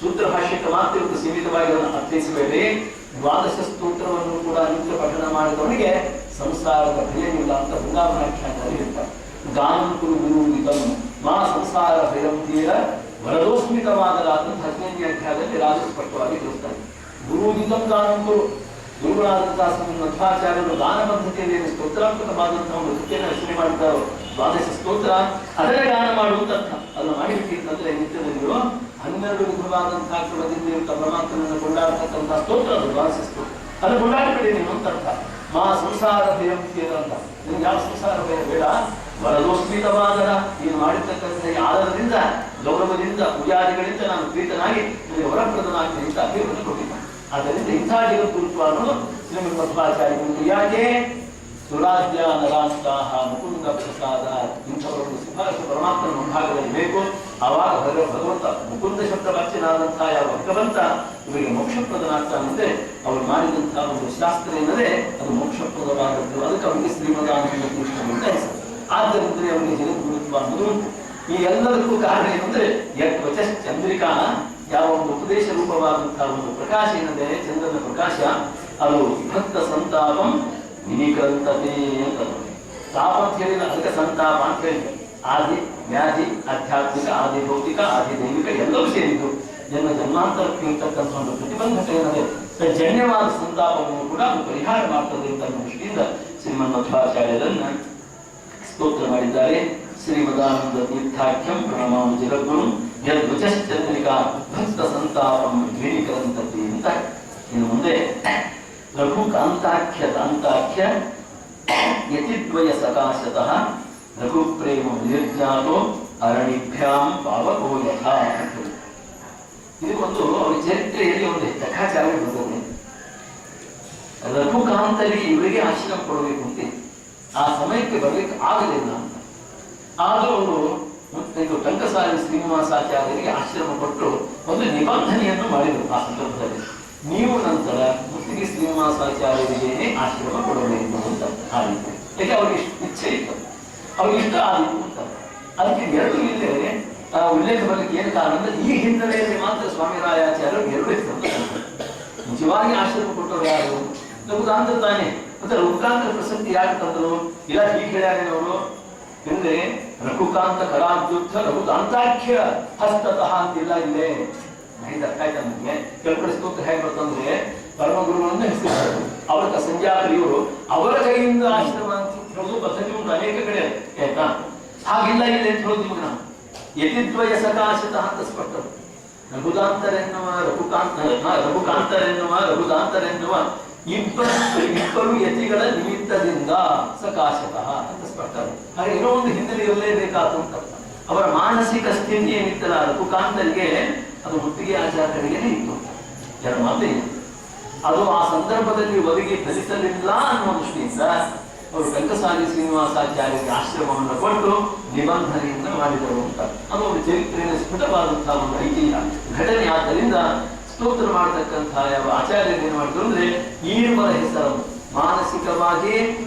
ಸೂತ್ರ ಭಾಷ್ಯಕ್ಕೆ ಮಾತ್ರ ಇವತ್ತು ಸೀಮಿತವಾಗಿ ಅದನ್ನು ಅರ್ಥೈಸಬೇಡಿ. ದ್ವಾದಶ ಸ್ತೋತ್ರವನ್ನು ಕೂಡ ನಿತ್ಯ ಪಠಣ ಮಾಡಿದವನಿಗೆ ಸಂಸಾರದ ಭಯವಿಲ್ಲ ಅಂತ ಬೃಂದಾವನಾಖ್ಯಾನದಲ್ಲಿ ಇರ್ತಾರೆ. ಗಾನಂತು ಗುರುವಿತಂ ಮಾ ಸಂಸಾರ ಭಯಂ ತೀರ ವರದೋಸ್ಮಿತವಾದರಾದಂಥ 15ನೇ ಅಧ್ಯಾಯದಲ್ಲಿ ರಾಜು ಸ್ಪಷ್ಟವಾಗಿ ತಿಳಿಸ್ತಾರೆ. ಗುರುವಿತಂ ಗಾನಂತು, ಗುರುಗಳಾದಂತಹ ಮಧ್ವಾಚಾರ್ಯರು ಗಾನ ಪದ್ಧತಿಯಲ್ಲಿ ಸ್ತೋತ್ರಾತ್ಮಕವಾದಂತಹ ಒಂದು ಕೃತಿಯನ್ನು ರಚನೆ ಮಾಡಿದ್ದಾರೋ ದ್ವಾದಶ ಸ್ತೋತ್ರ, ಅದನ್ನೇ ಗಾನ ಮಾಡುವಂತ ಅದನ್ನು ಮಾಡಿಬಿಟ್ಟಿರ್ತಂದ್ರೆ ನಿತ್ಯದಲ್ಲಿಯೂ 12 ವಿಧವಾದಂತಹ ಕ್ರಮದಿಂದ ಪರಮಾತ್ಮನನ್ನು ಕೊಂಡಾಡ್ತಕ್ಕಂತಹ ಸ್ತೋತ್ರ ಅದು ದ್ವಾದಶ ಸ್ತೋತ್ರ. ಅದನ್ನು ಕೊಂಡಾಡಬೇಡಿ ನೀನು ಅಂತ ಅರ್ಥ. ಮಾ ಸಂಸಾರ ಭಯಂ ತೀರ ಅಂತ, ನಿಮ್ಗೆ ಯಾವ ಸಂಸಾರ ಭಯ ಬೇಡ. ವರದೋಸ್ಮಿತವಾದರ, ನೀನು ಮಾಡಿರ್ತಕ್ಕಂಥ ಈ ಆಧಾರದಿಂದ ಗೌರವದಿಂದ ಪೂಜಾದಿಗಳಿಂದ ನಾನು ಪ್ರೀತನಾಗಿ ನಿಮಗೆ ವರಪ್ರದನಾಗ್ತೇನೆ ಅಂತ ಅಭಿವೃದ್ಧಿ ಕೊಟ್ಟಿದ್ದ. ಆದ್ದರಿಂದ ಇಂಥ ಜಗದ್ಗುರುತ್ವ ಅನ್ನೋದು ಶ್ರೀಮದ್ ಮಧ್ವಾಚಾರ್ಯರು ಯಾಕೆ ಸುರಾಜ್ಯ ನರಾಂತಹ ಮುಕುಂದ ಪ್ರಸಾದ ಇಂಥವರನ್ನು ಶಿಫಾರಸು ಪರಮಾತ್ಮನ ಮುಂಭಾಗದಲ್ಲಿ ಬೇಕು. ಆವಾಗ ಭಗವಂತ ಮುಕುಂದ ಶಬ್ದ ವಾಚ್ಯನಾದಂತಹ ಯಾವ ಭಗವಂತ ಇವರಿಗೆ ಮೋಕ್ಷಪ್ರದನಾಗ್ತಾನಂತೆ ಅವರು ಮಾಡಿದಂತಹ ಒಂದು ಶಾಸ್ತ್ರ ಏನಂದ್ರೆ ಅದು ಮೋಕ್ಷಪ್ರದವಾದದ್ದು. ಅದಕ್ಕೆ ಅವರಿಗೆ ಶ್ರೀಮದಾನಂದ ಕೃಷ್ಣ ಅಂತ ಹೆಸರು. ಆದ್ದರಿಂದ ಅವರಿಗೆ ಜಗದ್ಗುರುತ್ವ ಅನ್ನೋದು ಉಂಟು. ಈ ಎಲ್ಲದಕ್ಕೂ ಕಾರಣ ಏನಂದ್ರೆ ಯತ್ವಚ ಚಂದ್ರಿಕಾ, ಯಾವ ಒಂದು ಉಪದೇಶ ರೂಪವಾದಂತಹ ಒಂದು ಪ್ರಕಾಶ ಏನಿದೆ ಚಂದ್ರನ ಪ್ರಕಾಶ, ಅದು ವಿಭಕ್ತ ಸಂತಾಪಂ ವಿನಿಕೃಂತತೆ ಅಂತ. ತಾಪ ಅಂತ ಹೇಳಿಲ್ಲ, ಅದಕ್ಕೆ ಸಂತಾಪ ಅಂತ ಹೇಳಿದೆ. ಆದಿ ವ್ಯಾಧಿ ಆಧ್ಯಾತ್ಮಿಕ, ಆದಿ ಭೌತಿಕ, ಆದಿ ದೈವಿಕ ಎಲ್ಲವೂ ಸೇರಿದ್ದು ಜನ್ಮ ಜನ್ಮಾಂತರಕ್ಕೆ ಇರ್ತಕ್ಕಂಥ ಒಂದು ಪ್ರತಿಬಂಧಕ ಏನಿದೆ ಜನ್ಯವಾದ ಸಂತಾಪವನ್ನು ಕೂಡ ಅದು ಪರಿಹಾರ ಮಾಡ್ತದೆ ಅಂತ ದೃಷ್ಟಿಯಿಂದ ಶ್ರೀಮನ್ ಮಧ್ವಾಚಾರ್ಯರನ್ನ ಸ್ತೋತ್ರ ಮಾಡಿದ್ದಾರೆ. ಶ್ರೀಮದಾನಂದ ತೀರ್ಥಾಖ್ಯಂ ಪ್ರಣಮಾಮಿ ಜಗದ್ಗುರು ಯದ್ವಚಶ್ಚಂದ್ರಿಕಾ ಭಕ್ತ ಸಂತಾಪಂ ವಿನಿಕರಂತತಿ ಅಂತ. ಇನ್ನು ಮುಂದೆ ರಘು ಕಾಂತಾಖ್ಯ ತಾಂತಾಖ್ಯ ಯತಿದ್ವಯ ಸಕಾಶತಃ ರಘು ಪ್ರೇಮ ನಿರ್ಜಾತೋ ಅರಣಿಭ್ಯಾಂ ಪಾವಕೋ ಯಥಾ. ಇದಕ್ಕೊಂದು ಅವರ ಚರಿತ್ರೆಯಲ್ಲಿ ಒಂದು ಲೆಕ್ಕಾಚಾರ ಬರ್ತದೆ. ರಘುಕಾಂತರಿಗೆ ಇವರಿಗೆ ಆಶ್ರಮ ಕೊಡಬೇಕು ಅಂತ ಆ ಸಮಯಕ್ಕೆ ಬರಲಿಕ್ಕೆ ಆಗಲಿಲ್ಲ ಅಂತ. ಆದರೂ ಅವರು ಟಂಕಸಾಲಿ ಶ್ರೀನಿವಾಸಾಚಾರ್ಯರಿಗೆ ಆಶ್ರಮ ಕೊಟ್ಟು ಒಂದು ನಿಬಂಧನೆಯನ್ನು ಮಾಡಿದರು ಆ ಸಂದರ್ಭದಲ್ಲಿ. ನೀವು ನಂತರ ಮುತ್ತಿಗೆ ಶ್ರೀನಿವಾಸಾಚಾರ್ಯರಿಗೆ ಆಶ್ರಮ ಕೊಡಬೇಕು ಅಂತ ಆದಿತ್ತು. ಯಾಕೆ ಅವ್ರಿಗೆ ಇಚ್ಛೆ ಇತ್ತು, ಅವ್ರಿಗೆ ಇಷ್ಟ ಆದಿತ್ತು ಅಂತ. ಅದಕ್ಕೆ ಎರಡು ಇಲ್ಲೇ ಉಲ್ಲೇಖ ಬರಲಿಕ್ಕೆ ಏನು ಕಾರಣ ಅಂದ್ರೆ ಈ ಹಿನ್ನೆಲೆಯಲ್ಲಿ ಮಾತ್ರ ಸ್ವಾಮಿರಾಯಾಚಾರ್ಯರು ಎರಡು ಹೆಸರು. ನಿಜವಾಗಿ ಆಶ್ರಮ ಕೊಟ್ಟವರು ಯಾರು? ರಘುಕಾಂತ ತಾನೆ. ಮತ್ತೆ ರಘುಕಾಂತ ಪ್ರಸಕ್ತಿ ಯಾಕೆ ತಂದರು? ಇಲ್ಲ ಹೀಗೆ ಹೇಳ್ಯಾರೇನವರು ಅಂದ್ರೆ ರಘುಕಾಂತ ಕರಾಬ್ಯುದ್ಧ ರಘುಕಾಂತಾಖ್ಯ ಹಸ್ತತಃ ಅಂತಿಲ್ಲ ಇಲ್ಲೇ. ಅರ್ಥ ಆಯ್ತಾ ನಿಮಗೆ? ಕೆಲಕಡೆ ಸ್ತೋತ್ರ ಹೇಗೆ ಬರ್ತಂದ್ರೆ ಪರಮ ಗುರುಗಳನ್ನು ಹೆಸರು ಅವರ ಸಂಜಾಕರಿಯವರು ಅವರ ಕೈಯಿಂದ ಆಶ್ರಮ ಅಂತ ಹೇಳೋದು ಪದ್ಧತಿ ಉಂಟು ಅನೇಕ ಕಡೆ. ಆಯ್ತಾ? ಹಾಗಿಲ್ಲ ಇಲ್ಲ ಅಂತ ಹೇಳೋದು ನಿಮಗೆ ನಾವು ಯತಿದ್ವಯ ಸಕಾಶತಃ ಅಂತ ಸ್ಪಷ್ಟ. ರಘುದಾಂತರೆನ್ನುವ ರಘುದಾಂತರೆನ್ನುವ ಇಬ್ಬರು ಯತಿಗಳ ನಿಮಿತ್ತದಿಂದ ಸಕಾಶತಃ ಅಂತ ಸ್ಪಷ್ಟ. ಹಾಗೆ ಏನೋ ಒಂದು ಹಿನ್ನೆಲೆ ಇರಲೇಬೇಕಾದ ಅಂತ. ಅವರ ಮಾನಸಿಕ ಸ್ಥಿತಿ ಏನಿತ್ತಲ್ಲ ರಘುಕಾಂತರಿಗೆ ಅದು ಮುತ್ತಿಗೆ ಆಚಾರ್ಯರಿಗೆ ಇತ್ತು. ಎರಡು ಮಾತು ಇದೆ. ಅದು ಆ ಸಂದರ್ಭದಲ್ಲಿ ಒದಗಿ ಫಲಿಸಲಿಲ್ಲ ಅನ್ನುವ ದೃಷ್ಟಿಯಿಂದ ಅವರು ಟಂಕಸಾಲಿ ಶ್ರೀನಿವಾಸಾಚಾರ್ಯರಿಗೆ ಆಶ್ರಮವನ್ನು ಕೊಟ್ಟು ನಿಬಂಧನೆಯಿಂದ ಮಾಡಿದರು ಅಂತ. ಅದು ಒಂದು ಚರಿತ್ರೆಯ ಸ್ಫುಟವಾದಂತಹ ಒಂದು ಐತಿಹ್ಯ ಘಟನೆ. ಆದ್ದರಿಂದ ಸ್ತೋತ್ರ ಮಾಡತಕ್ಕಂತಹ ಯಾವ ಆಚಾರ್ಯರು ಏನು ಮಾಡಿದ್ರು ಅಂದ್ರೆ ಈರ್ವರ ಹೆಸರನ್ನು ಮಾನಸಿಕವಾಗಿ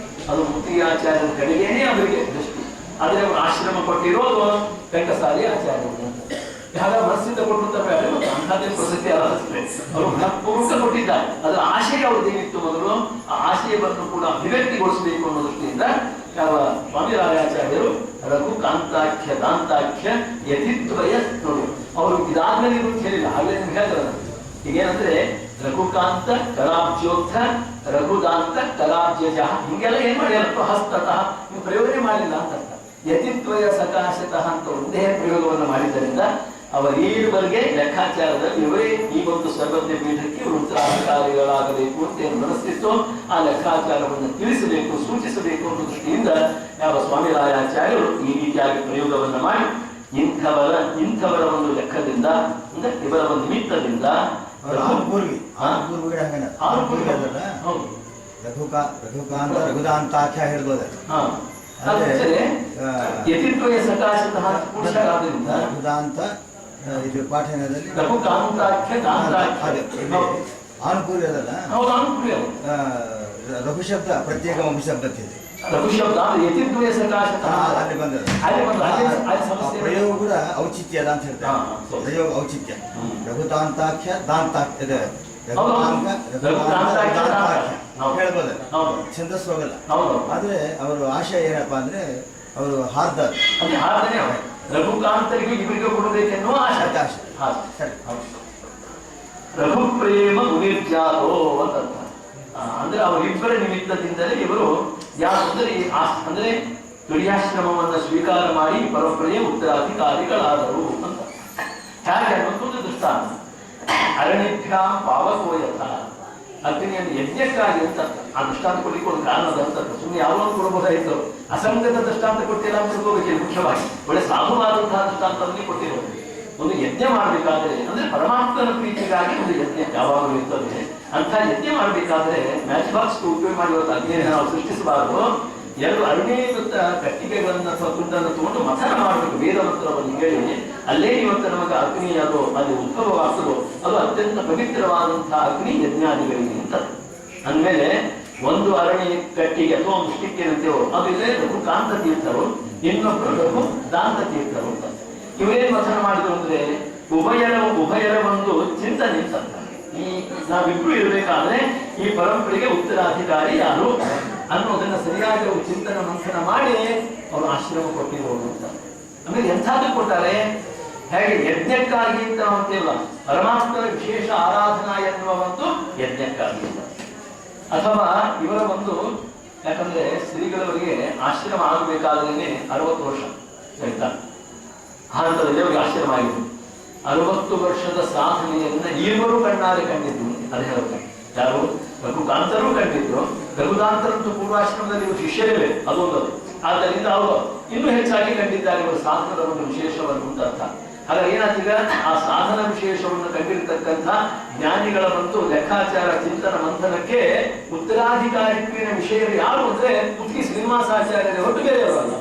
ಅದು ಮುತ್ತಿಗೆ ಆಚಾರ್ಯರ ಕಡೆಗೇನೆ ಅವರಿಗೆ ದೃಷ್ಟಿ. ಆದರೆ ಅವರು ಆಶ್ರಮ ಕೊಟ್ಟಿರೋದು ಟಂಕಸಾಲಿ ಆಚಾರ್ಯರು ಅಂತ. ಹಾಗಾಗಿ ಮನಸ್ಸಿಂದ ಕೊಟ್ಟಂತ ಅಂಥದ್ದೇ ಪ್ರಸಕ್ತಿ ಅವರು ಪೂರ್ವಕ ಕೊಟ್ಟಿದ್ದಾರೆ. ಅದರ ಆಶಯ ಅವ್ರದ್ದೇನಿತ್ತು ಮೊದಲು ಆ ಆಶಯವನ್ನು ಕೂಡ ಅಭಿವ್ಯಕ್ತಿಗೊಳಿಸಬೇಕು ಅನ್ನೋ ದೃಷ್ಟಿಯಿಂದ ಯಾವ ಸ್ವಾಮಿರಾಯಾಚಾರ್ಯರು ರಘು ಕಾಂತಾಖ್ಯ ದಾಂತಾಖ್ಯ ಯತಿದ್ವಯ ನೋಡು ಅವರು ಇದಾದ್ಮೇಲೆ ಇದು ಹೇಳಿಲ್ಲ. ಹಾಗೆ ನಿಮ್ಗೆ ಹೇಳಿದ್ರು ಈಗೇನಂದ್ರೆ ರಘುಕಾಂತ ಕರಾಬ್ಜೋತ್ಥ ರಘುದಾಂತ ಕರಾಬ್ಜಜ ಹಿಂಗೆಲ್ಲ ಏನ್ ಮಾಡಿಲ್ಲ ಹಸ್ತತಃ ನೀವು ಪ್ರಯೋಗನೇ ಮಾಡಲಿಲ್ಲ ಅಂತ ಅರ್ಥ. ಯತಿದ್ವಯ ಸಕಾಶತಃ ಅಂತ ಒಂದೇ ಪ್ರಯೋಗವನ್ನು ಮಾಡಿದ್ದರಿಂದ ಅವರೀವರೆಗೆ ಲೆಕ್ಕಾಚಾರದಲ್ಲಿ ಇವರೇ ಈ ಒಂದು ಸರ್ವಜ್ಞ ಪೀಠಕ್ಕೆ ಇವರು ಉತ್ತರಾಧಿಕಾರಿಗಳಾಗಬೇಕು ಅಂತ ಏನು ಮನಸ್ಸಿತ್ತು ಆ ಲೆಕ್ಕಾಚಾರವನ್ನು ತಿಳಿಸಬೇಕು ಸೂಚಿಸಬೇಕು ಅನ್ನೋ ದೃಷ್ಟಿಯಿಂದ ಯಾವ ಸ್ವಾಮಿರಾಯಾಚಾರ್ಯರು ಈ ರೀತಿಯಾಗಿ ಪ್ರಯೋಗವನ್ನು ಮಾಡಿ ಇಂಥವರ ಒಂದು ಲೆಕ್ಕದಿಂದ ಅಂದ್ರೆ ಇವರ ಒಂದು ನಿಮಿತ್ತದಿಂದ ರಘುದಾಂತಾಖ್ಯ ಹೇಳ್ಬೋದ ಯತಿದ್ವಯ ಸಕಾಶತಃ ಪುರುಷರಾದ್ದರಿಂದ ರಘುದಾಂತ ಇದು ಪಾಠನದಲ್ಲಿ ಆನುಕೂಲ್ಯ ರಘು ಶಬ್ದ ಪ್ರತ್ಯೇಕ ಶಬ್ದ ರಘು ಶಬ್ದ ಅಂದ್ರೆ ಯತಿದ್ವಯ ಸಕಾಶತಃ ಅಲ್ಲಿ ಬಂದದ್ದು. ಅಲ್ಲಿ ಆ ಸಮಸ್ಯೆ ಪ್ರಯೋಗ ಕೂಡ ಔಚಿತ್ಯದ ಅಂತ ಹೇಳ್ತಾರೆ. ಪ್ರಯೋಗ ಔಚಿತ್ಯ. ರಘುತಾಂತಾಖ್ಯ ದಾಂತಾಖ್ಯ ಇದೆ. ಹೇಳ್ಬೋದು, ಛಂದಸ್ಸು ಹೋಗಲ್ಲ. ಆದ್ರೆ ಅವರು ಆಶಯ ಏನಪ್ಪ ಅಂದ್ರೆ ಅವರು ಹಾರ್ದ ರಘುಕಾಂತರಿಗೂ ಇವರಿಗೂ ಕೊಡಬೇಕೆನ್ನುವ ಆಶೆ. ರಘು ಪ್ರೇಮ ಮುನಿರ್ಜಾತೋ ಅಂತ ಅಂದ್ರೆ ಅವರಿಬ್ಬರ ನಿಮಿತ್ತದಿಂದಲೇ ಇವರು ಯಾಕಂದ್ರೆ ಅಂದ್ರೆ ತುರ್ಯಾಶ್ರಮವನ್ನು ಸ್ವೀಕಾರ ಮಾಡಿ ಪರಂಪರೆಯ ಉತ್ತರಾಧಿಕಾರಿಗಳಾದರು ಅಂತ. ಹೇಗೆ ಅನ್ನೋದೊಂದು ದೃಷ್ಟಾಂತ. ಅರಣ್ಯಭ್ಯಾಂ ಪಾವಕೋಯಥ ಅಗ್ನಿಯನ್ನು ಯಜ್ಞಕ್ಕಾಗಿ ಅಂತ ಆ ದೃಷ್ಟಾಂತ ಕೊಡ್ಲಿಕ್ಕೆ ಒಂದು ಕಾರಣದ ಅಂತ ಸುಮ್ಮನೆ ಯಾವಾಗ ಕೊಡಬಹುದಾಯಿತು. ಅಸಂಗತ ದೃಷ್ಟಾಂತ ಕೊಟ್ಟಿಲ್ಲ ಅಂತ ತಿಳ್ಕೋಬೇಕಿಲ್ಲ. ಮುಖ್ಯವಾಗಿ ಒಳ್ಳೆ ಸಾಧುವಾದಂತಹ ದೃಷ್ಟಾಂತವನ್ನೇ ಕೊಟ್ಟಿರೋದು. ಒಂದು ಯಜ್ಞ ಮಾಡಬೇಕಾದ್ರೆ ಅಂದ್ರೆ ಪರಮಾತ್ಮನ ಪ್ರೀತಿಗಾಗಿ ಒಂದು ಯಜ್ಞ ಯಾವಾಗಲೂ ಇರ್ತದೆ. ಅಂತ ಯಜ್ಞ ಮಾಡಬೇಕಾದ್ರೆ ಮ್ಯಾಚ್ ಬಾಕ್ಸ್ ಉಪಯೋಗ ಮಾಡುವ ಅಗ್ನಿಯನ್ನು ನಾವು ಸೃಷ್ಟಿಸಬಾರದು. 2 ಅರಣ್ಯಯುಕ್ತ ಕಟ್ಟಿಗೆಗಳನ್ನು ಅಥವಾ ತುಂಡನ್ನು ತಗೊಂಡು ಮಥನ ಮಾಡಬೇಕು. ವೇದ ಮಂತ್ರವನ್ನು ಹೇಳಿ ಅಲ್ಲೇ ಇವತ್ತು ನಮಗೆ ಅಗ್ನಿ ಅದು ಅಲ್ಲಿ ಉದ್ಭವವಾಗ್ತದೋ ಅದು ಅತ್ಯಂತ ಪವಿತ್ರವಾದಂತಹ ಅಗ್ನಿ ಯಜ್ಞಾದಿಗಳಿಗೆ ಅಂತ. ಅಂದಮೇಲೆ ಒಂದು ಅರಣ್ಯ ಕಟ್ಟಿಗೆ ಅಥವಾ ಒಂದು ಸ್ಟಿಕ್ ಏನಂತೇವೋ ಅದು ಇಲ್ಲೇ ರಘು ಕಾಂತ ತೀರ್ಥರು, ಇನ್ನೊಬ್ಬರು ರಘು ದಾಂತ ತೀರ್ಥರು ಅಂತ. ಇವರೇನ್ ಮಥನ ಮಾಡಿದ್ರು ಅಂದ್ರೆ ಉಭಯರ ಒಂದು ಚಿಂತನೆ ಅಂತ. ಈ ನಾವಿಬ್ರು ಇರಬೇಕಾದ್ರೆ ಈ ಪರಂಪರೆಗೆ ಉತ್ತರಾಧಿಕಾರಿ ಯಾರು ಅನ್ನೋದನ್ನ ಸರಿಯಾಗಿ ಅವರು ಚಿಂತನ ಮಂಥನ ಮಾಡಿ ಅವರು ಆಶ್ರಮ ಕೊಟ್ಟಿರೋರು ಅಂತ. ಆಮೇಲೆ ಎಂಥದ್ದು ಕೊಟ್ಟಾರೆ, ಹೇಗೆ ಯಜ್ಞಕ್ಕಾಗಿ ಅಂತ ಅಂತೀವಲ್ಲ, ಪರಮಾತ್ಮನ ವಿಶೇಷ ಆರಾಧನಾ ಎನ್ನುವ ಒಂದು ಯಜ್ಞಕ್ಕಾಗಿ ಅಂತ. ಅಥವಾ ಇವರ ಒಂದು ಯಾಕಂದ್ರೆ ಶ್ರೀಗಳವರಿಗೆ ಆಶ್ರಮ ಆಗಬೇಕಾದ್ರೆ 60 ವರ್ಷ ಆಯ್ತಾ, ಭಾರತದಲ್ಲಿ ಅವರಿಗೆ ಆಶ್ರಮ ಆಗಿದೆ. 60 ವರ್ಷದ ಸಾಧನೆಯನ್ನ ಇವರು ಕಣ್ಣಾರೆ ಕಂಡಿದ್ರು. ಅದೇ ಹೇಳ್ತಾರೆ ಯಾರು ರಘುಕಾಂತರು ಕಂಡಿದ್ರು. ರಘುದಾಂತರಂತೂ ಪೂರ್ವಾಶ್ರಮದಲ್ಲಿ ಇವರು ಶಿಷ್ಯರೇ ಅದೊಂದು. ಆದ್ದರಿಂದ ಅವರು ಇನ್ನೂ ಹೆಚ್ಚಾಗಿ ಕಂಡಿದ್ದಾರೆ ಇವರ ಸಾಧನದ ಒಂದು ವಿಶೇಷವನ್ನು ಅಂತ ಅರ್ಥ. ಹಾಗಾಗಿ ಏನಾಗ್ತಿದೆ, ಆ ಸಾಧನ ವಿಶೇಷವನ್ನು ಕಂಡಿರ್ತಕ್ಕಂಥ ಜ್ಞಾನಿಗಳ ಒಂದು ಲೆಕ್ಕಾಚಾರ ಚಿಂತನ ಮಂಥನಕ್ಕೆ ಉತ್ತರಾಧಿಕಾರಿತ್ವಿನ ವಿಷಯ ಯಾರು ಅಂದ್ರೆ ಮುಖ್ಯ ಶ್ರೀನಿವಾಸಾಚಾರ್ಯರೇ ಹೊರತು ಬೇರೆಯವರಲ್ಲ.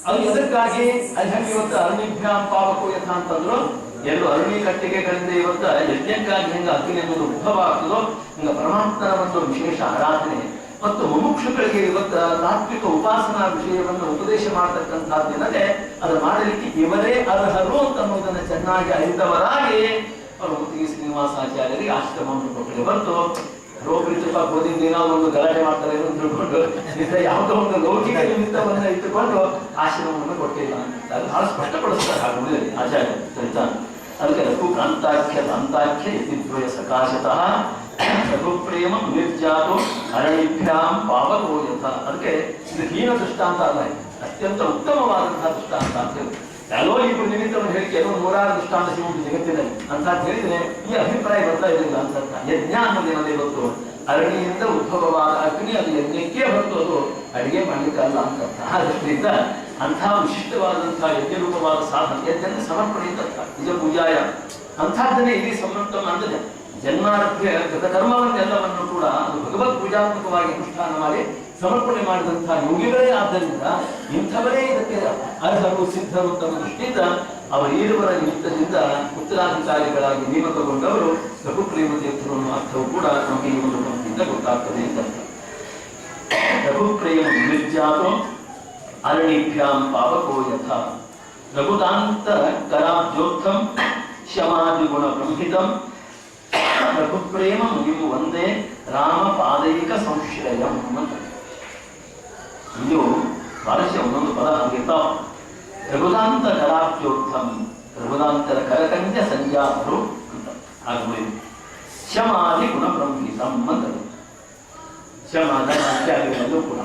ಅದು ಎದಕ್ಕಾಗಿ ಅಲ್ಲಿ ಇವತ್ತು ಅರಣ್ಯಭ್ಯಾಂ ಪಾವಕೋ ಯಥ ಅಂತಂದ್ರು. 2 ಅರಣ್ಯ ಕಟ್ಟಿಗೆಗಳಿಂದ ಇವತ್ತ ಯಜ್ಞಕ್ಕಾಗಿ ಹೆಂಗ ಅಗ್ನಿ ಅನ್ನೋದು ಉದ್ಭವ ಆಗ್ತದೋ ಹಿಂಗ ಪರಮಾತ್ಮನ ಒಂದು ವಿಶೇಷ ಆರಾಧನೆ ಮತ್ತು ಮುಮುಕ್ಷುಗಳಿಗೆ ಇವತ್ತ ತಾತ್ವಿಕ ಉಪಾಸನಾ ವಿಷಯವನ್ನು ಉಪದೇಶ ಮಾಡತಕ್ಕಂಥದ್ದೇನದೆ ಅದು ಮಾಡಲಿಕ್ಕೆ ಇವರೇ ಅರ್ಹರು ಅಂತ ಅನ್ನೋದನ್ನ ಚೆನ್ನಾಗಿ ಅರಿತವರಾಗಿ ಅವರು ಮುತ್ತಿಗೆ ಶ್ರೀನಿವಾಸಾಚಾರ್ಯರಿಗೆ ಆಶ್ರಮವನ್ನು ಕೊಟ್ಟರೆ ಹೊರತು ರೋಗೃತಪ್ಪ ಗೋದಿಂದ ಏನಾದ್ರು ಒಂದು ಗಲಾಟೆ ಮಾಡ್ತಾರೆ ಅಂತ ತಿಳ್ಕೊಂಡು ಯಾವುದೋ ಒಂದು ಲೌಕಿಕ ನಿಮಿತ್ತವನ್ನ ಇಟ್ಟುಕೊಂಡು ಆಶ್ರಮವನ್ನು ಕೊಟ್ಟಿಲ್ಲ ಅಂತ ಬಹಳ ಸ್ಪಷ್ಟಪಡಿಸ್ತಾರೆ ಹಾಗೆ ಆಚಾರ್ಯ ಸರಿತಾ. ಅದಕ್ಕೆ ರಘು ಕಾಂತಾಖ್ಯ ದಾಂತಾಖ್ಯ ಯತಿದ್ವಯ ಸಕಾಶತಃ ರಘು ಪ್ರೇಮ ನಿರ್ಜಾತು ಅರಣಿಭ್ಯಾಂ ಪಾವಕೋ ಯಥ. ಅದಕ್ಕೆ ಇದು ಹೀನ ದೃಷ್ಟಾಂತ ಅಲ್ಲ, ಅತ್ಯಂತ ಉತ್ತಮವಾದಂತಹ ದೃಷ್ಟಾಂತ ಅಂತ ಹೇಳಿ. ಯಾರೋ ಇಬ್ಬರು ನಿಮಿತ್ತವನ್ನು ಹೇಳಿ ಕೆಲವು 100 ದೃಷ್ಟಾಂತ ಸಿಗುವುದು ಜಗತ್ತಿನಲ್ಲಿ ಅಂತ ಹೇಳಿದ್ರೆ ಈ ಅಭಿಪ್ರಾಯ ಬರ್ತಾ ಇರಲಿಲ್ಲ ಅಂತ. ಯಜ್ಞ ಅನ್ನೋದೇನದೇ ಗೊತ್ತು, ಅರಣ್ಯದಿಂದ ಉದ್ಭವವಾದ ಅಗ್ನಿ ಅದು ಯಜ್ಞಕ್ಕೆ ಹೊರತು ಅದು ಅಡಿಗೆ ಮಾಡ್ಲಿಕ್ಕಲ್ಲ ಅಂತ. ಆ ದೃಷ್ಟಿಯಿಂದ ಅಂತಹ ವಿಶಿಷ್ಟವಾದಂತಹ ಯಜ್ಞರೂಪವಾದ ಸಾಧನ ಯಜ್ಞ ಸಮರ್ಪಣೆ ಅಂತ ನಿಜ ಪೂಜಾಯ ಅಂಥದ್ದನ್ನೇ ಇಲ್ಲಿ ಸಮರ್ಪಣ ಅಂದರೆ ಜನ್ಮಾರ್ಥ ಕರ್ಮವನ್ನೆಲ್ಲವನ್ನು ಕೂಡ ಅದು ಭಗವತ್ ಪೂಜಾತ್ಮಕವಾಗಿ ಅನುಷ್ಠಾನ ಮಾಡಿ ಸಮರ್ಪಣೆ ಮಾಡಿದಂತಹ ಯೋಗಿಗಳೇ. ಆದ್ದರಿಂದ ಇಂಥವರೇ ಇದಕ್ಕೆ ಅರ್ಹರು ಸಿದ್ಧರು ತಮ್ಮ ದೃಷ್ಟಿಯಿಂದ ಅವರೀರುವರ ನಿಮಿತ್ತದಿಂದ ಉತ್ತರಾಧಿಕಾರಿಗಳಾಗಿ ನೇಮಕಗೊಂಡವರು ರಘುಪ್ರೇಮ ತೀರ್ಥರು ಅನ್ನೋ ಅರ್ಥವು ಕೂಡ ನಮಗೆ ಈ ಒಂದು ಪಂಕ್ತಿಯಿಂದ ಗೊತ್ತಾಗ್ತದೆ ಅಂತ. ರಘುಪ್ರೇಮ ನಿರ್ಜಾತೋ ಅರಣಿಭ್ಯಾಂ ಪಾವಕೋ ಯಥ ರಘುದಾಂತ ಕರಾಬ್ಜೋತ್ಥಂ ಶಮಾದಿಗುಣ ಬ್ರಹ್ಮಿತಂ ರಘುಪ್ರೇಮ ಮುಗಿಂ ಒಂದೇ ರಾಮ ಪಾದೈಕ ಸಂಶ್ರಯಂ ಅಂತ. ಇದು ಭಾಷೆ ಒಂದೊಂದು ಪದ ಹಂಗಿರ್ತಾವ. ರಘುದಾಂತ ಕರಾಬ್ಜೋತ್ಥಂ ರಘುದಾಂತರ ಕರಕಂಜ ಸಂಜಾತರು ಅಂತ ಆಗ್ಬೋದು. ಶಮಾದಿ ಗುಣ ಬ್ರಹ್ಮಿತಂ ಅಂತ ಶಮಾದ ಇತ್ಯಾದಿಗಳಲ್ಲೂ ಕೂಡ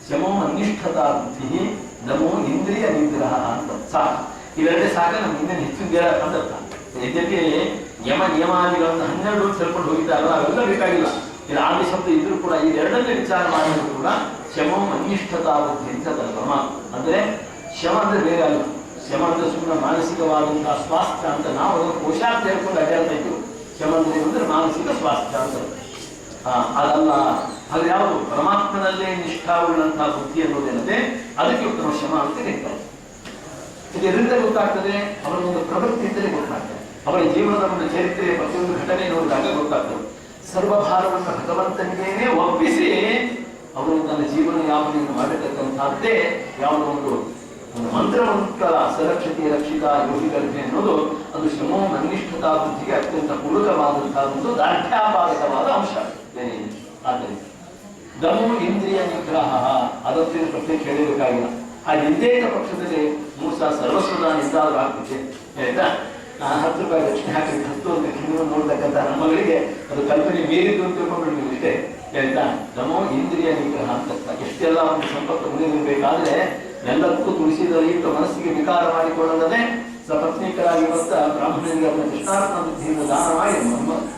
ಶಮೋ ಅನಿಷ್ಠತಾ ಬುದ್ಧಿ ನಮೋ ಇಂದ್ರಿಯ ನಿಗ್ರಹ ಅಂತ ಸಾಕು. ಇವೆರಡೇ ಸಾಕ ನಮ್ಗೆ ಇನ್ನೇನು ಹೆಚ್ಚು ಅಂತ. ಯದ್ಯಪಿ ಯಮ ನಿಯಮಾದಿಗಳನ್ನು 12 ಸೇರ್ಕೊಂಡು ಹೋಗಿದ್ದಾರಲ್ಲ ಅವೆಲ್ಲ ಬೇಕಾಗಿಲ್ಲ. ಇದು ಆದಿ ಶಬ್ದ ಇದ್ರೂ ಕೂಡ ಈ ಎರಡನ್ನೇ ವಿಚಾರ ಮಾಡಿದ್ರು ಕೂಡ ಶಮೋ ಅನಿಷ್ಠತಾ ಬುದ್ಧಿ ಅಂತ ಧರ್ಮ ಅಂದ್ರೆ ಶಮ ಅಂದ್ರೆ ಬೇರೆ ಅಲ್ಲ. ಶಮ ಅಂದ್ರೆ ಸುಮ್ಮನೆ ಮಾನಸಿಕವಾದಂತಹ ಸ್ವಾಸ್ಥ್ಯ ಅಂತ ನಾವು ಅದನ್ನು ಕೋಶಾರ್ಥ ಹೇಳ್ಕೊಂಡು ಅಡ್ಡಾಡ್ತಾ ಇದ್ದೀವಿ. ಶಮ ಅಂದ್ರೆ ಮಾನಸಿಕ ಸ್ವಾಸ್ಥ್ಯ ಅಂತ ಅದಲ್ಲ. ಅದು ಯಾವುದು ಪರಮಾತ್ಮನಲ್ಲೇ ನಿಷ್ಠಾವುಳ್ಳಂತಹ ಬುದ್ಧಿ ಅನ್ನೋದೇನದೆ ಅದಕ್ಕೆ ಉತ್ತಮ ಶಮ ಅಂತ ಹೇಳ್ತಾರೆ. ಇದರಿಂದ ಗೊತ್ತಾಗ್ತದೆ ಅವರ ಒಂದು ಪ್ರವೃತ್ತಿಯಿಂದಲೇ ಗೊತ್ತಾಗ್ತದೆ. ಅವರ ಜೀವನದ ಒಂದು ಚರಿತ್ರೆ ಪ್ರತಿಯೊಂದು ಘಟನೆ ನೋಡಿದಾಗ ಗೊತ್ತಾಗ್ತದೆ. ಸರ್ವಭಾರವನ್ನು ಭಗವಂತನಿಗೇನೆ ಒಪ್ಪಿಸಿ ಅವನು ತನ್ನ ಜೀವನ ಯಾವನೆಯನ್ನು ಮಾಡಿರ್ತಕ್ಕಂಥದ್ದೇ ಯಾವುದೋ ಒಂದು ಮಂತ್ರಮಂತ್ರ ಸರಕ್ಷತೆ ರಕ್ಷಿತ ಯೋಗಿಗಳಿಗೆ ಅನ್ನೋದು ಅದು ಶ್ರಮೋ ಅನಿಷ್ಠತಾ ಬುದ್ಧಿಗೆ ಅತ್ಯಂತ ಪೂರಕವಾದಂತಹ ಒಂದು ದಾಢ್ಯಾಪಾದಕವಾದ ಅಂಶ. ಆದ್ದರಿಂದ ದಮು ಇಂದ್ರಿಯ ನಿಗ್ರಹ ಅದಕ್ಕೆ ಪ್ರತ್ಯೇಕ ಹೇಳಬೇಕಾಗಿಲ್ಲ. ಆ ಹಿಂದೇಕ ಪಕ್ಷದಲ್ಲಿ 3 ಸಾವಿರ ಸರ್ವಸ್ವದ ನಿರ್ಧಾರ ಆಗ್ತದೆ ಆಯ್ತಾ. 10 ರೂಪಾಯಿ ದಕ್ಷಿಣೆ ಹಾಕಿ 10 ಅಂತ ಕಿನ್ನು ನೋಡ್ತಕ್ಕಂಥ ನಮ್ಮಗಳಿಗೆ ಅದು ಕಲ್ಪನೆ ಮೀರಿದ್ದು ಅಂತ ತಿಳ್ಕೊಂಡ್ಬಿಡ್ತೀವಿ ಇಷ್ಟೇ ಆಯ್ತಾ. ನಮೋ ಇಂದ್ರಿಯ ನಿಗ್ರಹ ಅಂತ ಎಷ್ಟೆಲ್ಲ ಒಂದು ಸಂಪರ್ಕ ಮುಂದಿರಬೇಕಾದ್ರೆ ಎಲ್ಲಕ್ಕೂ ತುಳಸಿದ ಇಟ್ಟು ಮನಸ್ಸಿಗೆ ವಿಕಾರ ಮಾಡಿಕೊಳ್ಳದೆ ಸಪತ್ನೀಕರಾಗಿ ಬಂದ ಬ್ರಾಹ್ಮಣನಿಗೆ ಅವರ ಕೃಷ್ಣಾರ್ಥ ಬುದ್ಧಿಯಿಂದ ದಾನ ಮಾಡಿ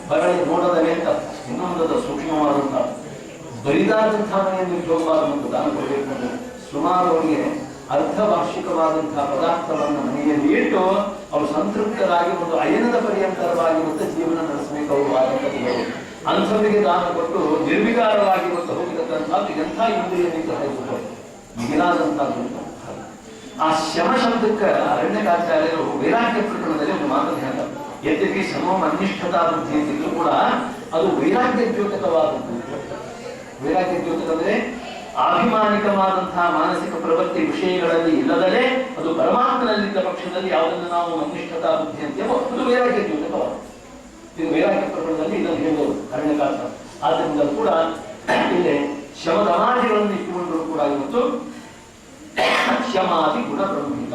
ಬರಳಿ ನೋಡದವೇ ಅಂತ ಇನ್ನೊಂದದ ಸೂಕ್ಷ್ಮವಾದಂತಹ ಬರಿದಾದಂತಹ ಮನೆಯನ್ನು ಹೋಗಬಾರದು ದಾನ ಕೊಡಬೇಕು. ಸುಮಾರು ಅವರಿಗೆ ಅರ್ಧವಾರ್ಷಿಕವಾದಂತಹ ಪದಾರ್ಥವನ್ನು ಮನೆಯಲ್ಲಿ ಇಟ್ಟು ಅವರು ಸಂತೃಪ್ತರಾಗಿ ಒಂದು ಅಯನದ ಪರ್ಯಂತರವಾಗಿ ಮತ್ತು ಜೀವನ ನಡೆಸಬೇಕು ಅವರು ಆದಂಥದ್ದು. ಅಂಥವರಿಗೆ ದಾನ ಕೊಟ್ಟು ನಿರ್ವಿಕಾರವಾಗಿ ಮತ್ತು ಹೋಗಿರತಕ್ಕಂಥದ್ದು ಎಂಥ ಇಂದ್ರಿಯ ನಿಗ್ರಹ ಮಿಗಿಲಾದಂತಹದ್ದು. ಆ ಶಮ ಶಬ್ದಕ್ಕೆ ಅರಣ್ಯಕಾಚಾರ್ಯರು ವೈರಾಗ್ಯ ಪ್ರಕರಣದಲ್ಲಿ ಒಂದು ಮಾತನ್ನು ಹೇಳ್ತಾರೆ. ಯದ್ಯಪಿ ಶಮಂ ಅನಿಷ್ಠತಾ ಬುದ್ಧಿ ಅಂತಿದ್ರು ಕೂಡ ಅದು ವೈರಾಗ್ಯ ದ್ಯೋತಕವಾದದ್ದು. ವೈರಾಗ್ಯ ದ್ಯೋತಕ ಅಂದ್ರೆ ಅಭಿಮಾನಿಕವಾದಂತಹ ಮಾನಸಿಕ ಪ್ರವೃತ್ತಿ ವಿಷಯಗಳಲ್ಲಿ ಇಲ್ಲದಲೇ ಅದು ಪರಮಾತ್ಮನಲ್ಲಿದ್ದ ಪಕ್ಷದಲ್ಲಿ ಯಾವುದನ್ನು ನಾವು ಅನಿಷ್ಠತಾ ಬುದ್ಧಿ ಅಂತೇವೋ ಅದು ವೈರಾಗ್ಯ ದ್ಯೋತಕವಾದ. ಇದು ವೈರಾಗ್ಯ ಪ್ರಕರಣದಲ್ಲಿ ಇದನ್ನು ಹೇಳೋದು ಅರಣ್ಯಕಾಚಾರ. ಆದ್ದರಿಂದ ಕೂಡ ಇಲ್ಲಿ ಶಮದಮಾದಿಗಳನ್ನು ಇಟ್ಟುಕೊಂಡರೂ ಕೂಡ ಇವತ್ತು ಶಮಾದಿ ಗುಣ ಬ್ರಹ್ಮಿಕ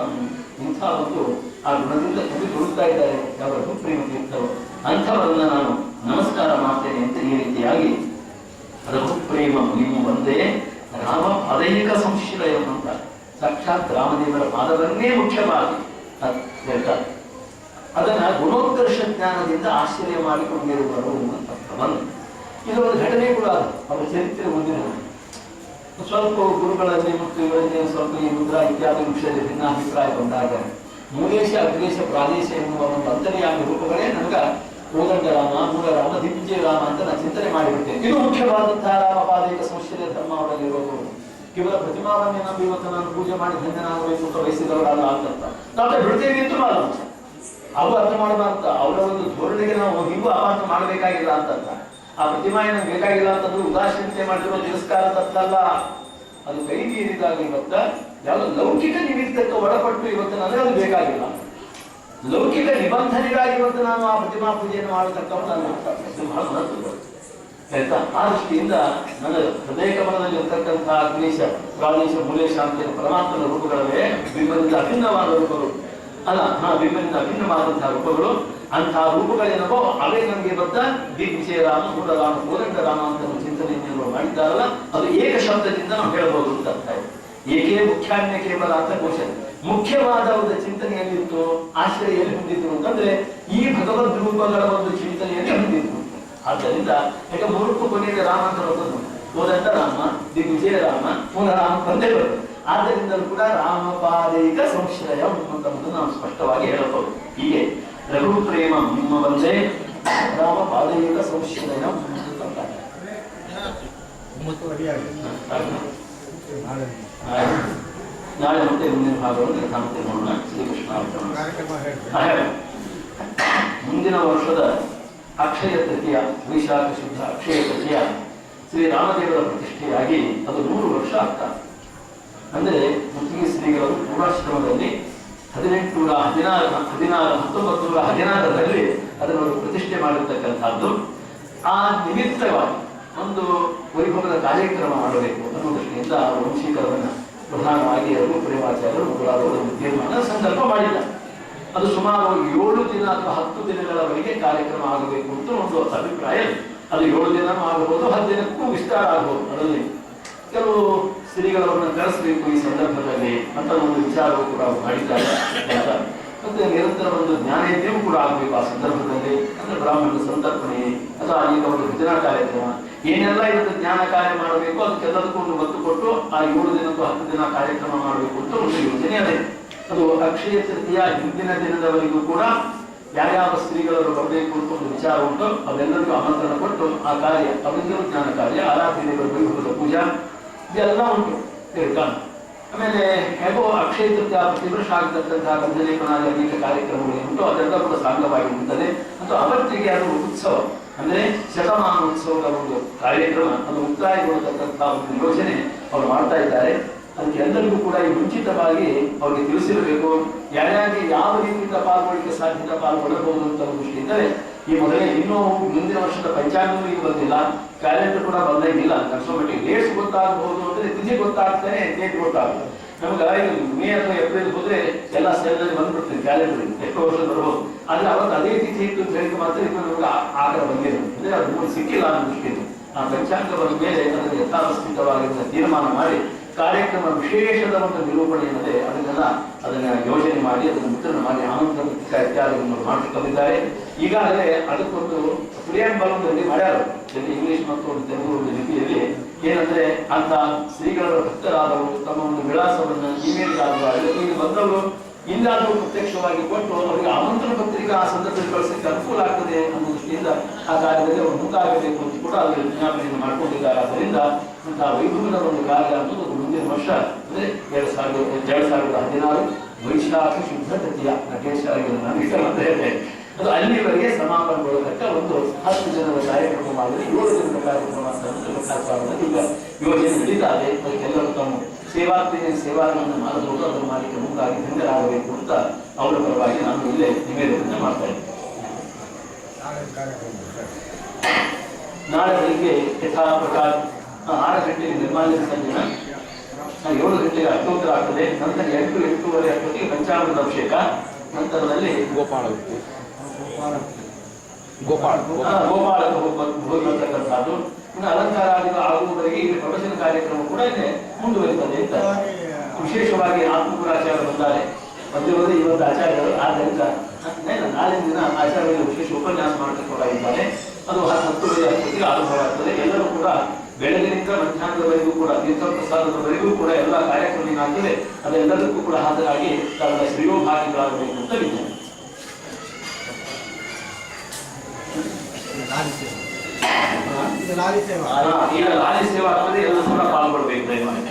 ಇಂಥ ಒಂದು ಆ ಗುಣದಿಂದ ತುಳಿದುಕೊಳ್ತಾ ಇದ್ದಾರೆ ಯಾರು ಪ್ರೇಮ ತೀರ್ಥರು. ಅಂಥವರನ್ನ ನಾನು ನಮಸ್ಕಾರ ಮಾಡ್ತೇನೆ ಅಂತ ಈ ರೀತಿಯಾಗಿ ರಘುಪ್ರೇಮ ಮುನಿಮು ಒಂದೇ ರಾಮ ಪದೈಕ ಸಂಶಯ ಅಂತ ಸಾಕ್ಷಾತ್ ರಾಮದೇವರ ಪಾದವನ್ನೇ ಮುಖ್ಯವಾಗಿ ಹೇಳ್ತಾರೆ. ಅದನ್ನ ಗುಣೋತ್ಕರ್ಷ ಜ್ಞಾನದಿಂದ ಆಶ್ಚರ್ಯ ಮಾಡಿಕೊಂಡಿರುವರು ಅಂತ ಬಂದು ಇದೊಂದು ಘಟನೆ ಕೂಡ ಅವರ ಚರಿತ್ರೆ ಮುಂದಿನ ಸ್ವಲ್ಪ ಗುರುಗಳಲ್ಲಿ ಮತ್ತು ಇವರಲ್ಲಿ ಸ್ವಲ್ಪ ಈ ಮುದ್ರಾ ಇತ್ಯಾದಿ ವಿಷಯದ ಭಿನ್ನಾಭಿಪ್ರಾಯ ಬಂದಾಗ ಮೂಲೇಶ ಅಗ್ರೇಶ ಪ್ರಾದೇಶ ಎನ್ನುವ ಒಂದು ಅಂತರ್ಯಾಮಿ ರೂಪಗಳೇ ನನಗ ಕೋದಂಡರಾಮ ಮೂಲರಾಮ ದಿಗ್ವಿಜಯರಾಮ ಅಂತ ನಾನು ಚಿಂತನೆ ಮಾಡಿಬಿಡ್ತೇನೆ. ಇದು ಮುಖ್ಯವಾದಂತಹ ರಾಮಪಾದೈಕ ಸಂಶಯ ಧರ್ಮ ಅವರಲ್ಲಿರೋದು. ಕೇವಲ ಪ್ರತಿಮಾವನ್ನೇ ನಂಬಿ ಇವತ್ತು ನಾನು ಪೂಜೆ ಮಾಡಿ ಧನ್ಯನಾಗಬೇಕು ಅಂತ ಬಯಸಿದವರಲ್ಲ ಅಂತಂತ ನಾವು ಬಿಡ್ತೇವೆ ಅಂತ ಮಾಡ ಅವು ಅರ್ಥ ಮಾಡಬಾರ್ದ. ಅವರ ಒಂದು ಧೋರಣೆಗೆ ನಾವು ಹಿಂಗೂ ಅಪಾರ್ಥ ಮಾಡಬೇಕಾಗಿಲ್ಲ ಅಂತಂತ. ಆ ಪ್ರತಿಮಾ ನನಗೆ ಬೇಕಾಗಿಲ್ಲ ಅಂತಂದ್ರೆ ಉದಾಸೀನತೆ ಮಾಡಿರೋ ತಿರಸ್ಕಾರ ತಪ್ಪಲ್ಲ. ಅದು ಕೈ ಮೀರಿದಾಗ ಇವತ್ತ ಯಾವುದು ಲೌಕಿಕ ನಿಮಿತ್ತಕ್ಕೆ ಒಳಪಟ್ಟು ಇವತ್ತು ನನಗೆ ಅದು ಬೇಕಾಗಿಲ್ಲ. ಲೌಕಿಕ ನಿಬಂಧನೆಗಾಗಿ ಇವತ್ತು ನಾನು ಆ ಪ್ರತಿಮಾ ಪೂಜೆಯನ್ನು ಮಾಡತಕ್ಕವನು ನಾನು ಬಹಳ ಮಹತ್ವ ಆಯ್ತಾ. ಆ ದೃಷ್ಟಿಯಿಂದ ನನ್ನ ಹೃದಯ ಕಮಲದಲ್ಲಿ ಇರತಕ್ಕಂತಹ ಅಗ್ನೇಶ ಪ್ರಾದೇಶ ಮೂಲೇಶ ಅಂತ ಪರಮಾತ್ಮನ ರೂಪಗಳವೇ ಬಿಂಬದಿಂದ ಅಭಿನ್ನವಾದ ರೂಪಗಳು ಅಲ್ಲ. ಬಿಂಬದಿಂದ ಅಭಿನ್ನವಾದಂತಹ ರೂಪಗಳು. ಅಂತಹ ರೂಪಗಳೇನೋ ಅವೇ ನಮಗೆ ಬದ್ದ ದಿಗ್ವಿಜಯರಾಮ ಮೂಲರಾಮ ಕೋದಂಡರಾಮ ಅಂತ ಚಿಂತನೆಯನ್ನು ಮಾಡಿದ್ದಾರಲ್ಲ ಅದು ಏಕ ಶಬ್ದದಿಂದ ನಾವು ಹೇಳಬಹುದು ಅಂತ ಅರ್ಥ ಇದೆ. ಏಕೆ ಮುಖ್ಯಾನ್ಯ ಕೇವಲ ಅಂತ ಕೋಶ ಮುಖ್ಯವಾದ ಒಂದು ಚಿಂತನೆಯಲ್ಲಿತ್ತು ಆಶ್ರಯಲ್ಲಿ ಹೊಂದಿದ್ರು ಅಂತಂದ್ರೆ ಈ ಭಗವದ್ ರೂಪಗಳ ಒಂದು ಚಿಂತನೆಯಲ್ಲಿ ಹೊಂದಿದ್ರು. ಆದ್ದರಿಂದ ಯಾಕೆ ಮೂರಕ್ಕೂ ಕೊನೆಯಲ್ಲಿ ರಾಮ ಅಂತ ಬರ್ತದೆ. ಕೋದಂಡ ರಾಮ ದಿಗ್ವಿಜಯರಾಮ ಮೂಲರಾಮ ಬಂದೇ ಬರ್ತದೆ. ಆದ್ದರಿಂದಲೂ ಕೂಡ ರಾಮಪಾದೈಕ ಸಂಶ್ರಯ ಅನ್ನುವಂಥದ್ದು ನಾವು ಸ್ಪಷ್ಟವಾಗಿ ಹೇಳಬಹುದು. ಹೀಗೆ ರಘುಪ್ರೇಮ ನಿಮ್ಮ ಬಂದೇ ರಾಮಪಾದೈಕ ಸಂಶ್ರಯ ನಾಳೆ ಮತ್ತೆ ಮುಂದಿನ ಭಾಗವನ್ನು ಯಥಾಮತೆ ನೋಡೋಣ. ಶ್ರೀಕೃಷ್ಣ ಮುಂದಿನ ವರ್ಷದ ಅಕ್ಷಯ ತೃತೀಯ ವೈಶಾಖ ಶುದ್ಧ ಅಕ್ಷಯ ತೃತೀಯ ಶ್ರೀರಾಮದೇವರ ಪ್ರತಿಷ್ಠೆಯಾಗಿ ಅದು 100 ವರ್ಷ ಆಗ್ತಾರೆ. ಅಂದ್ರೆ ಮುಸ್ಲಿಂ ಶ್ರೀಗಳು ಪೂರ್ವಾಶ್ರಮದಲ್ಲಿ 1916ರಲ್ಲಿ ಅದನ್ನು ಪ್ರತಿಷ್ಠೆ ಮಾಡಿರ್ತಕ್ಕಂಥದ್ದು. ಆ ನಿಮಿತ್ತವಾಗಿ ಒಂದು ವೈಭವದ ಕಾರ್ಯಕ್ರಮ ಮಾಡಬೇಕು ಅನ್ನೋ ದೃಷ್ಟಿಯಿಂದ ವಂಶೀಕರವನ್ನು ಪ್ರಧಾನವಾಗಿ ರಘುಪ್ರೇಮಾಚಾರ್ಯರು ಮೊದಲಾದವರು ತೀರ್ಮಾನ ಸಂಕಲ್ಪ ಮಾಡಿದ್ದಾರೆ. ಅದು ಸುಮಾರು 7 ದಿನ ಅಥವಾ 10 ದಿನಗಳವರೆಗೆ ಕಾರ್ಯಕ್ರಮ ಆಗಬೇಕು ಅಂತ ಒಂದು ಅಭಿಪ್ರಾಯ. ಅದು 7 ದಿನನೂ ಆಗಬಹುದು, 10 ದಿನಕ್ಕೂ ವಿಸ್ತಾರ ಆಗಬಹುದು. ಅದರಲ್ಲಿ ಕೆಲವು ಶ್ರೀಗಳವರನ್ನು ಕರೆಸಬೇಕು ಈ ಸಂದರ್ಭದಲ್ಲಿ ಅಂತ ಒಂದು ವಿಚಾರವು ಕೂಡ ಮಾಡಿದ್ದಾರೆ. ಮತ್ತೆ ನಿರಂತರ ಒಂದು ಜ್ಞಾನೇಂದ್ರಿಯೂ ಕೂಡ ಆಗಬೇಕು ಆ ಸಂದರ್ಭದಲ್ಲಿ. ಅಂದ್ರೆ ಬ್ರಾಹ್ಮಣರ ಸಂತರ್ಪಣೆ ಅಥವಾ ಅನೇಕ ಒಂದು ಭಜನಾ ಕಾರ್ಯಕ್ರಮ ಏನೆಲ್ಲ ಇವತ್ತು ಜ್ಞಾನ ಕಾರ್ಯ ಮಾಡಬೇಕು ಅದಕ್ಕೆಲ್ಲದಕ್ಕೂ ಒಂದು ಒತ್ತು ಕೊಟ್ಟು ಆ 7 ದಿನ ಅಥವಾ 10 ದಿನ ಕಾರ್ಯಕ್ರಮ ಮಾಡಬೇಕು ಅಂತ ಒಂದು ಯೋಜನೆ ಅದೇ. ಅದು ಅಕ್ಷಯ ತೃತೀಯ ಹಿಂದಿನ ದಿನದವರೆಗೂ ಕೂಡ ಯಾರ್ಯಾವ ಶ್ರೀಗಳವರು ಬರಬೇಕು ಅಂತ ಒಂದು ವಿಚಾರ ಉಂಟು. ಅವೆಲ್ಲರಿಗೂ ಆಮಂತ್ರಣ ಕೊಟ್ಟು ಆ ಕಾರ್ಯ ಅವರಿಗೂ ಜ್ಞಾನ ಕಾರ್ಯ ಆರಾಧನೆಗಳ ವೈಭವದ ಪೂಜಾ ಇದೆಲ್ಲ ಉಂಟು. ಆಮೇಲೆ ಹೇಗೋ ಅಕ್ಷಯ ತೃತೀಯ ಪ್ರತಿ ವರ್ಷ ಆಗತಕ್ಕಂತಹ ಗಂಧಲೇಪನಾದಿ ಅನೇಕ ಕಾರ್ಯಕ್ರಮಗಳು ಉಂಟು, ಅದೆಲ್ಲ ಕೂಡ ಸಾಂಗವಾಗಿ ಇರುತ್ತದೆ. ಮತ್ತು ಅವತ್ತಿಗೆ ಅದು ಉತ್ಸವ ಅಂದ್ರೆ ಶತಮಾನ ಉತ್ಸವದ ಒಂದು ಕಾರ್ಯಕ್ರಮ, ಅದು ಮುಕ್ತಾಯಗೊಳ್ಳತಕ್ಕಂತಹ ಒಂದು ಯೋಜನೆ ಅವರು ಮಾಡ್ತಾ ಇದ್ದಾರೆ. ಅದಕ್ಕೆ ಎಲ್ಲರಿಗೂ ಕೂಡ ಈ ಮುಂಚಿತವಾಗಿ ಅವರಿಗೆ ತಿಳಿಸಿರಬೇಕು, ಯಾರ್ಯಾರಿಗೆ ಯಾವ ರೀತಿಯಿಂದ ಪಾಲ್ಗೊಳ್ಳಿಕ್ಕೆ ಸಾಧ್ಯತೆ ಪಾಲ್ಗೊಳ್ಳಬಹುದು ಅಂತ ಒಂದು ದೃಷ್ಟಿಯಿಂದಲೇ ಈ ಮೊದಲೇ ಇನ್ನೂ ಮುಂದಿನ ವರ್ಷದ ಪಂಚಾಂಗವೂ ಈಗ ಬಂದಿಲ್ಲ, ಕ್ಯಾಲೆಂಡರ್ ಕೂಡ ಬಂದಂಗಿಲ್ಲ. ಕನ್ಸೋಮಟ್ಟಿಗೆ ಡೇಟ್ಸ್ ಗೊತ್ತಾಗಬಹುದು ಅಂದ್ರೆ ತಿಥಿ ಗೊತ್ತಾಗ್ತಾನೆ ಡೇಟ್ ಗೊತ್ತಾಗುತ್ತೆ. ನಮ್ಗೆ ಮೇ ಅಥವಾ ಏಪ್ರಿಲ್ ಹೋದ್ರೆ ಎಲ್ಲ ಸೆಲ್ನಲ್ಲಿ ಬಂದ್ಬಿಡ್ತೀವಿ ಕ್ಯಾಲೆಂಡರ್ ಎಷ್ಟು ವರ್ಷ ಬರ್ಬೋದು. ಆದ್ರೆ ಅವತ್ತು ಅದೇ ತಿಥಿ ಇತ್ತು ಅಂತ ಹೇಳಿದ್ರೆ ಮಾತ್ರ ಇದು ನಮ್ಗೆ ಆಕಾರ ಬಂದಿದೆ ಅಂದ್ರೆ ಅದು ಸಿಕ್ಕಿಲ್ಲ ಅನ್ನೋ ದೃಷ್ಟಿಯಿಂದ ಆ ಪಂಚಾಂಗ ಬಂದ ಮೇಲೆ ಅದನ್ನು ಯಥಾವಸ್ಥಿತವಾಗಿ ತೀರ್ಮಾನ ಮಾಡಿ ಕಾರ್ಯಕ್ರಮ ವಿಶೇಷದ ಒಂದು ನಿರೂಪಣೆ ಏನಿದೆ ಅದನ್ನ ಯೋಜನೆ ಮಾಡಿ ಅದನ್ನು ವಿತರಣೆ ಮಾಡಿ ಆನಂದ ಪತ್ರಿಕಾ ಇತ್ಯಾದಿಗಳನ್ನು ಮಾಡಿಕೊಂಡಿದ್ದಾರೆ. ಈಗಾಗಲೇ ಅದಕ್ಕೊಂದು ಪ್ರಿಯಾಂಬಲದಲ್ಲಿ ಮಾಡ್ಯಾರ ಇಂಗ್ಲಿಷ್ ಮತ್ತು ಒಂದು ತೆಲುಗು ಲಿಪಿಯಲ್ಲಿ. ಏನಂದ್ರೆ ಅಂತ ಶ್ರೀಗಳ ಭಕ್ತರಾದವರು ತಮ್ಮ ಒಂದು ವಿಳಾಸವನ್ನು ಇಮೇಲ್ ಇಲ್ಲಿ ಬಂದವರು ಇಲ್ಲಾದರೂ ಪ್ರತ್ಯಕ್ಷವಾಗಿ ಕೊಟ್ಟು ಅವರಿಗೆ ಆಮಂತ್ರಣ ಪತ್ರಿಕಾ ಆ ಸಂದರ್ಭದಲ್ಲಿ ಕಳಿಸಲಿಕ್ಕೆ ಅನುಕೂಲ ಆಗ್ತದೆ ಅನ್ನೋ ದೃಷ್ಟಿಯಿಂದ ಆ ಕಾರ್ಯದಲ್ಲಿ ಅವರು ಮುಂದಾಗಬೇಕು ಅಂತ ಕೂಡ ಅವರು ವಿಜ್ಞಾಪನೆಯನ್ನು ಮಾಡ್ಕೊಂಡಿದ್ದಾರೆ. ಆದ್ದರಿಂದ ಇಂತಹ ವೈಭವದ ಒಂದು ಕಾರ್ಯ ಅನ್ನೋದು ಮುಂದಿನ ವರ್ಷ ಅಂದ್ರೆ 2016 ವೈಶಾಖ ಶುದ್ಧ ತೃತೀಯ ಅಂತ ಹೇಳ್ತೇನೆ. ಅದು ಅಲ್ಲಿವರೆಗೆ ಸಮಾಪನಗೊಳ್ಳತಕ್ಕ ಒಂದು 10 ಜನರ ಕಾರ್ಯಕ್ರಮವಾಗಲಿ 7 ಜನರ ಕಾರ್ಯಕ್ರಮ ಅಂತ ಈಗ ಯೋಜನೆ ನಡೀತಾರೆ. ಅದಕ್ಕೆಲ್ಲರೂ ತಮ್ಮ ಸೇವಾಗಳನ್ನು ಮಾಡಬಹುದು, ಅದನ್ನು ಮಾಡಲಿಕ್ಕೆ ಮುಂದಾಗಿ ಧನ್ಯರಾಗಬೇಕು ಅಂತ ಅವರ ಪರವಾಗಿ ನಾನು ಇಲ್ಲೇ ನಿವೇದನೆ ಮಾಡ್ತಾ ಇದ್ದೇನೆ. ನಾಳೆ ಬೆಳಿಗ್ಗೆ ಯಥಾ ಪ್ರಕಾರ 6 ಗಂಟೆಗೆ ನಿರ್ಮಾಲ್ಯ ಸಂಜೆ 7 ಗಂಟೆಗೆ ಅಷ್ಟೋತ್ತರ ಆಗ್ತದೆ. ನಂತರ 8-8:30 ಅಷ್ಟೊತ್ತಿಗೆ ಪಂಚಾಮೃತ ಅಭಿಷೇಕ. ನಂತರದಲ್ಲಿ ಗೋಪಾಲಕ ಹೋಗತಕ್ಕಂಥದ್ದು. ಇನ್ನು ಅಲಂಕಾರ ಆಗುವವರೆಗೆ ಇಲ್ಲಿ ಪ್ರವಚನ ಕಾರ್ಯಕ್ರಮ ಕೂಡ ಇದೆ ಮುಂದುವರಿತದೆ ಅಂತ. ವಿಶೇಷವಾಗಿ ಆತ್ಮಪುರಾಚಾರ್ಯ ಬಂದಾರೆ, ಬಂದಿರೋದೇ ಇವತ್ತು ಆಚಾರ್ಯರು. ಆದ್ದರಿಂದ ನಾಳಿನ ದಿನ ಆಚಾರ್ಯರು ವಿಶೇಷ ಉಪನ್ಯಾಸ ಮಾಡಲಿಕ್ಕೆ ಅದು 10:30 ಅಷ್ಟೊತ್ತಿಗೆ ಆರಂಭ ಆಗ್ತದೆ. ಎಲ್ಲರೂ ಕೂಡ ಬೆಳಗಿನಿಂದ ಮಧ್ಯಾಹ್ನದವರೆಗೂ ಕೂಡ ತೀರ್ಥಪ್ರಸಾದದವರೆಗೂ ಕೂಡ ಎಲ್ಲ ಕಾರ್ಯಕ್ರಮ ಏನಾಗ್ತದೆ ಅದೆಲ್ಲದಕ್ಕೂ ಕೂಡ ಹಾಜರಾಗಿ ತಮ್ಮ ಶ್ರೇಯೋಭಾಗಿಗಳಾಗಬೇಕು ಅಂತ ವಿಜ್ಞಾನ. ಈಗ ಲಾರಿ ಸೇವಾ ಆಗ್ತದೆ, ಎಲ್ಲರೂ ಕೂಡ ಪಾಲ್ಗೊಳ್ಬೇಕು ದಯಮಾಡಿ.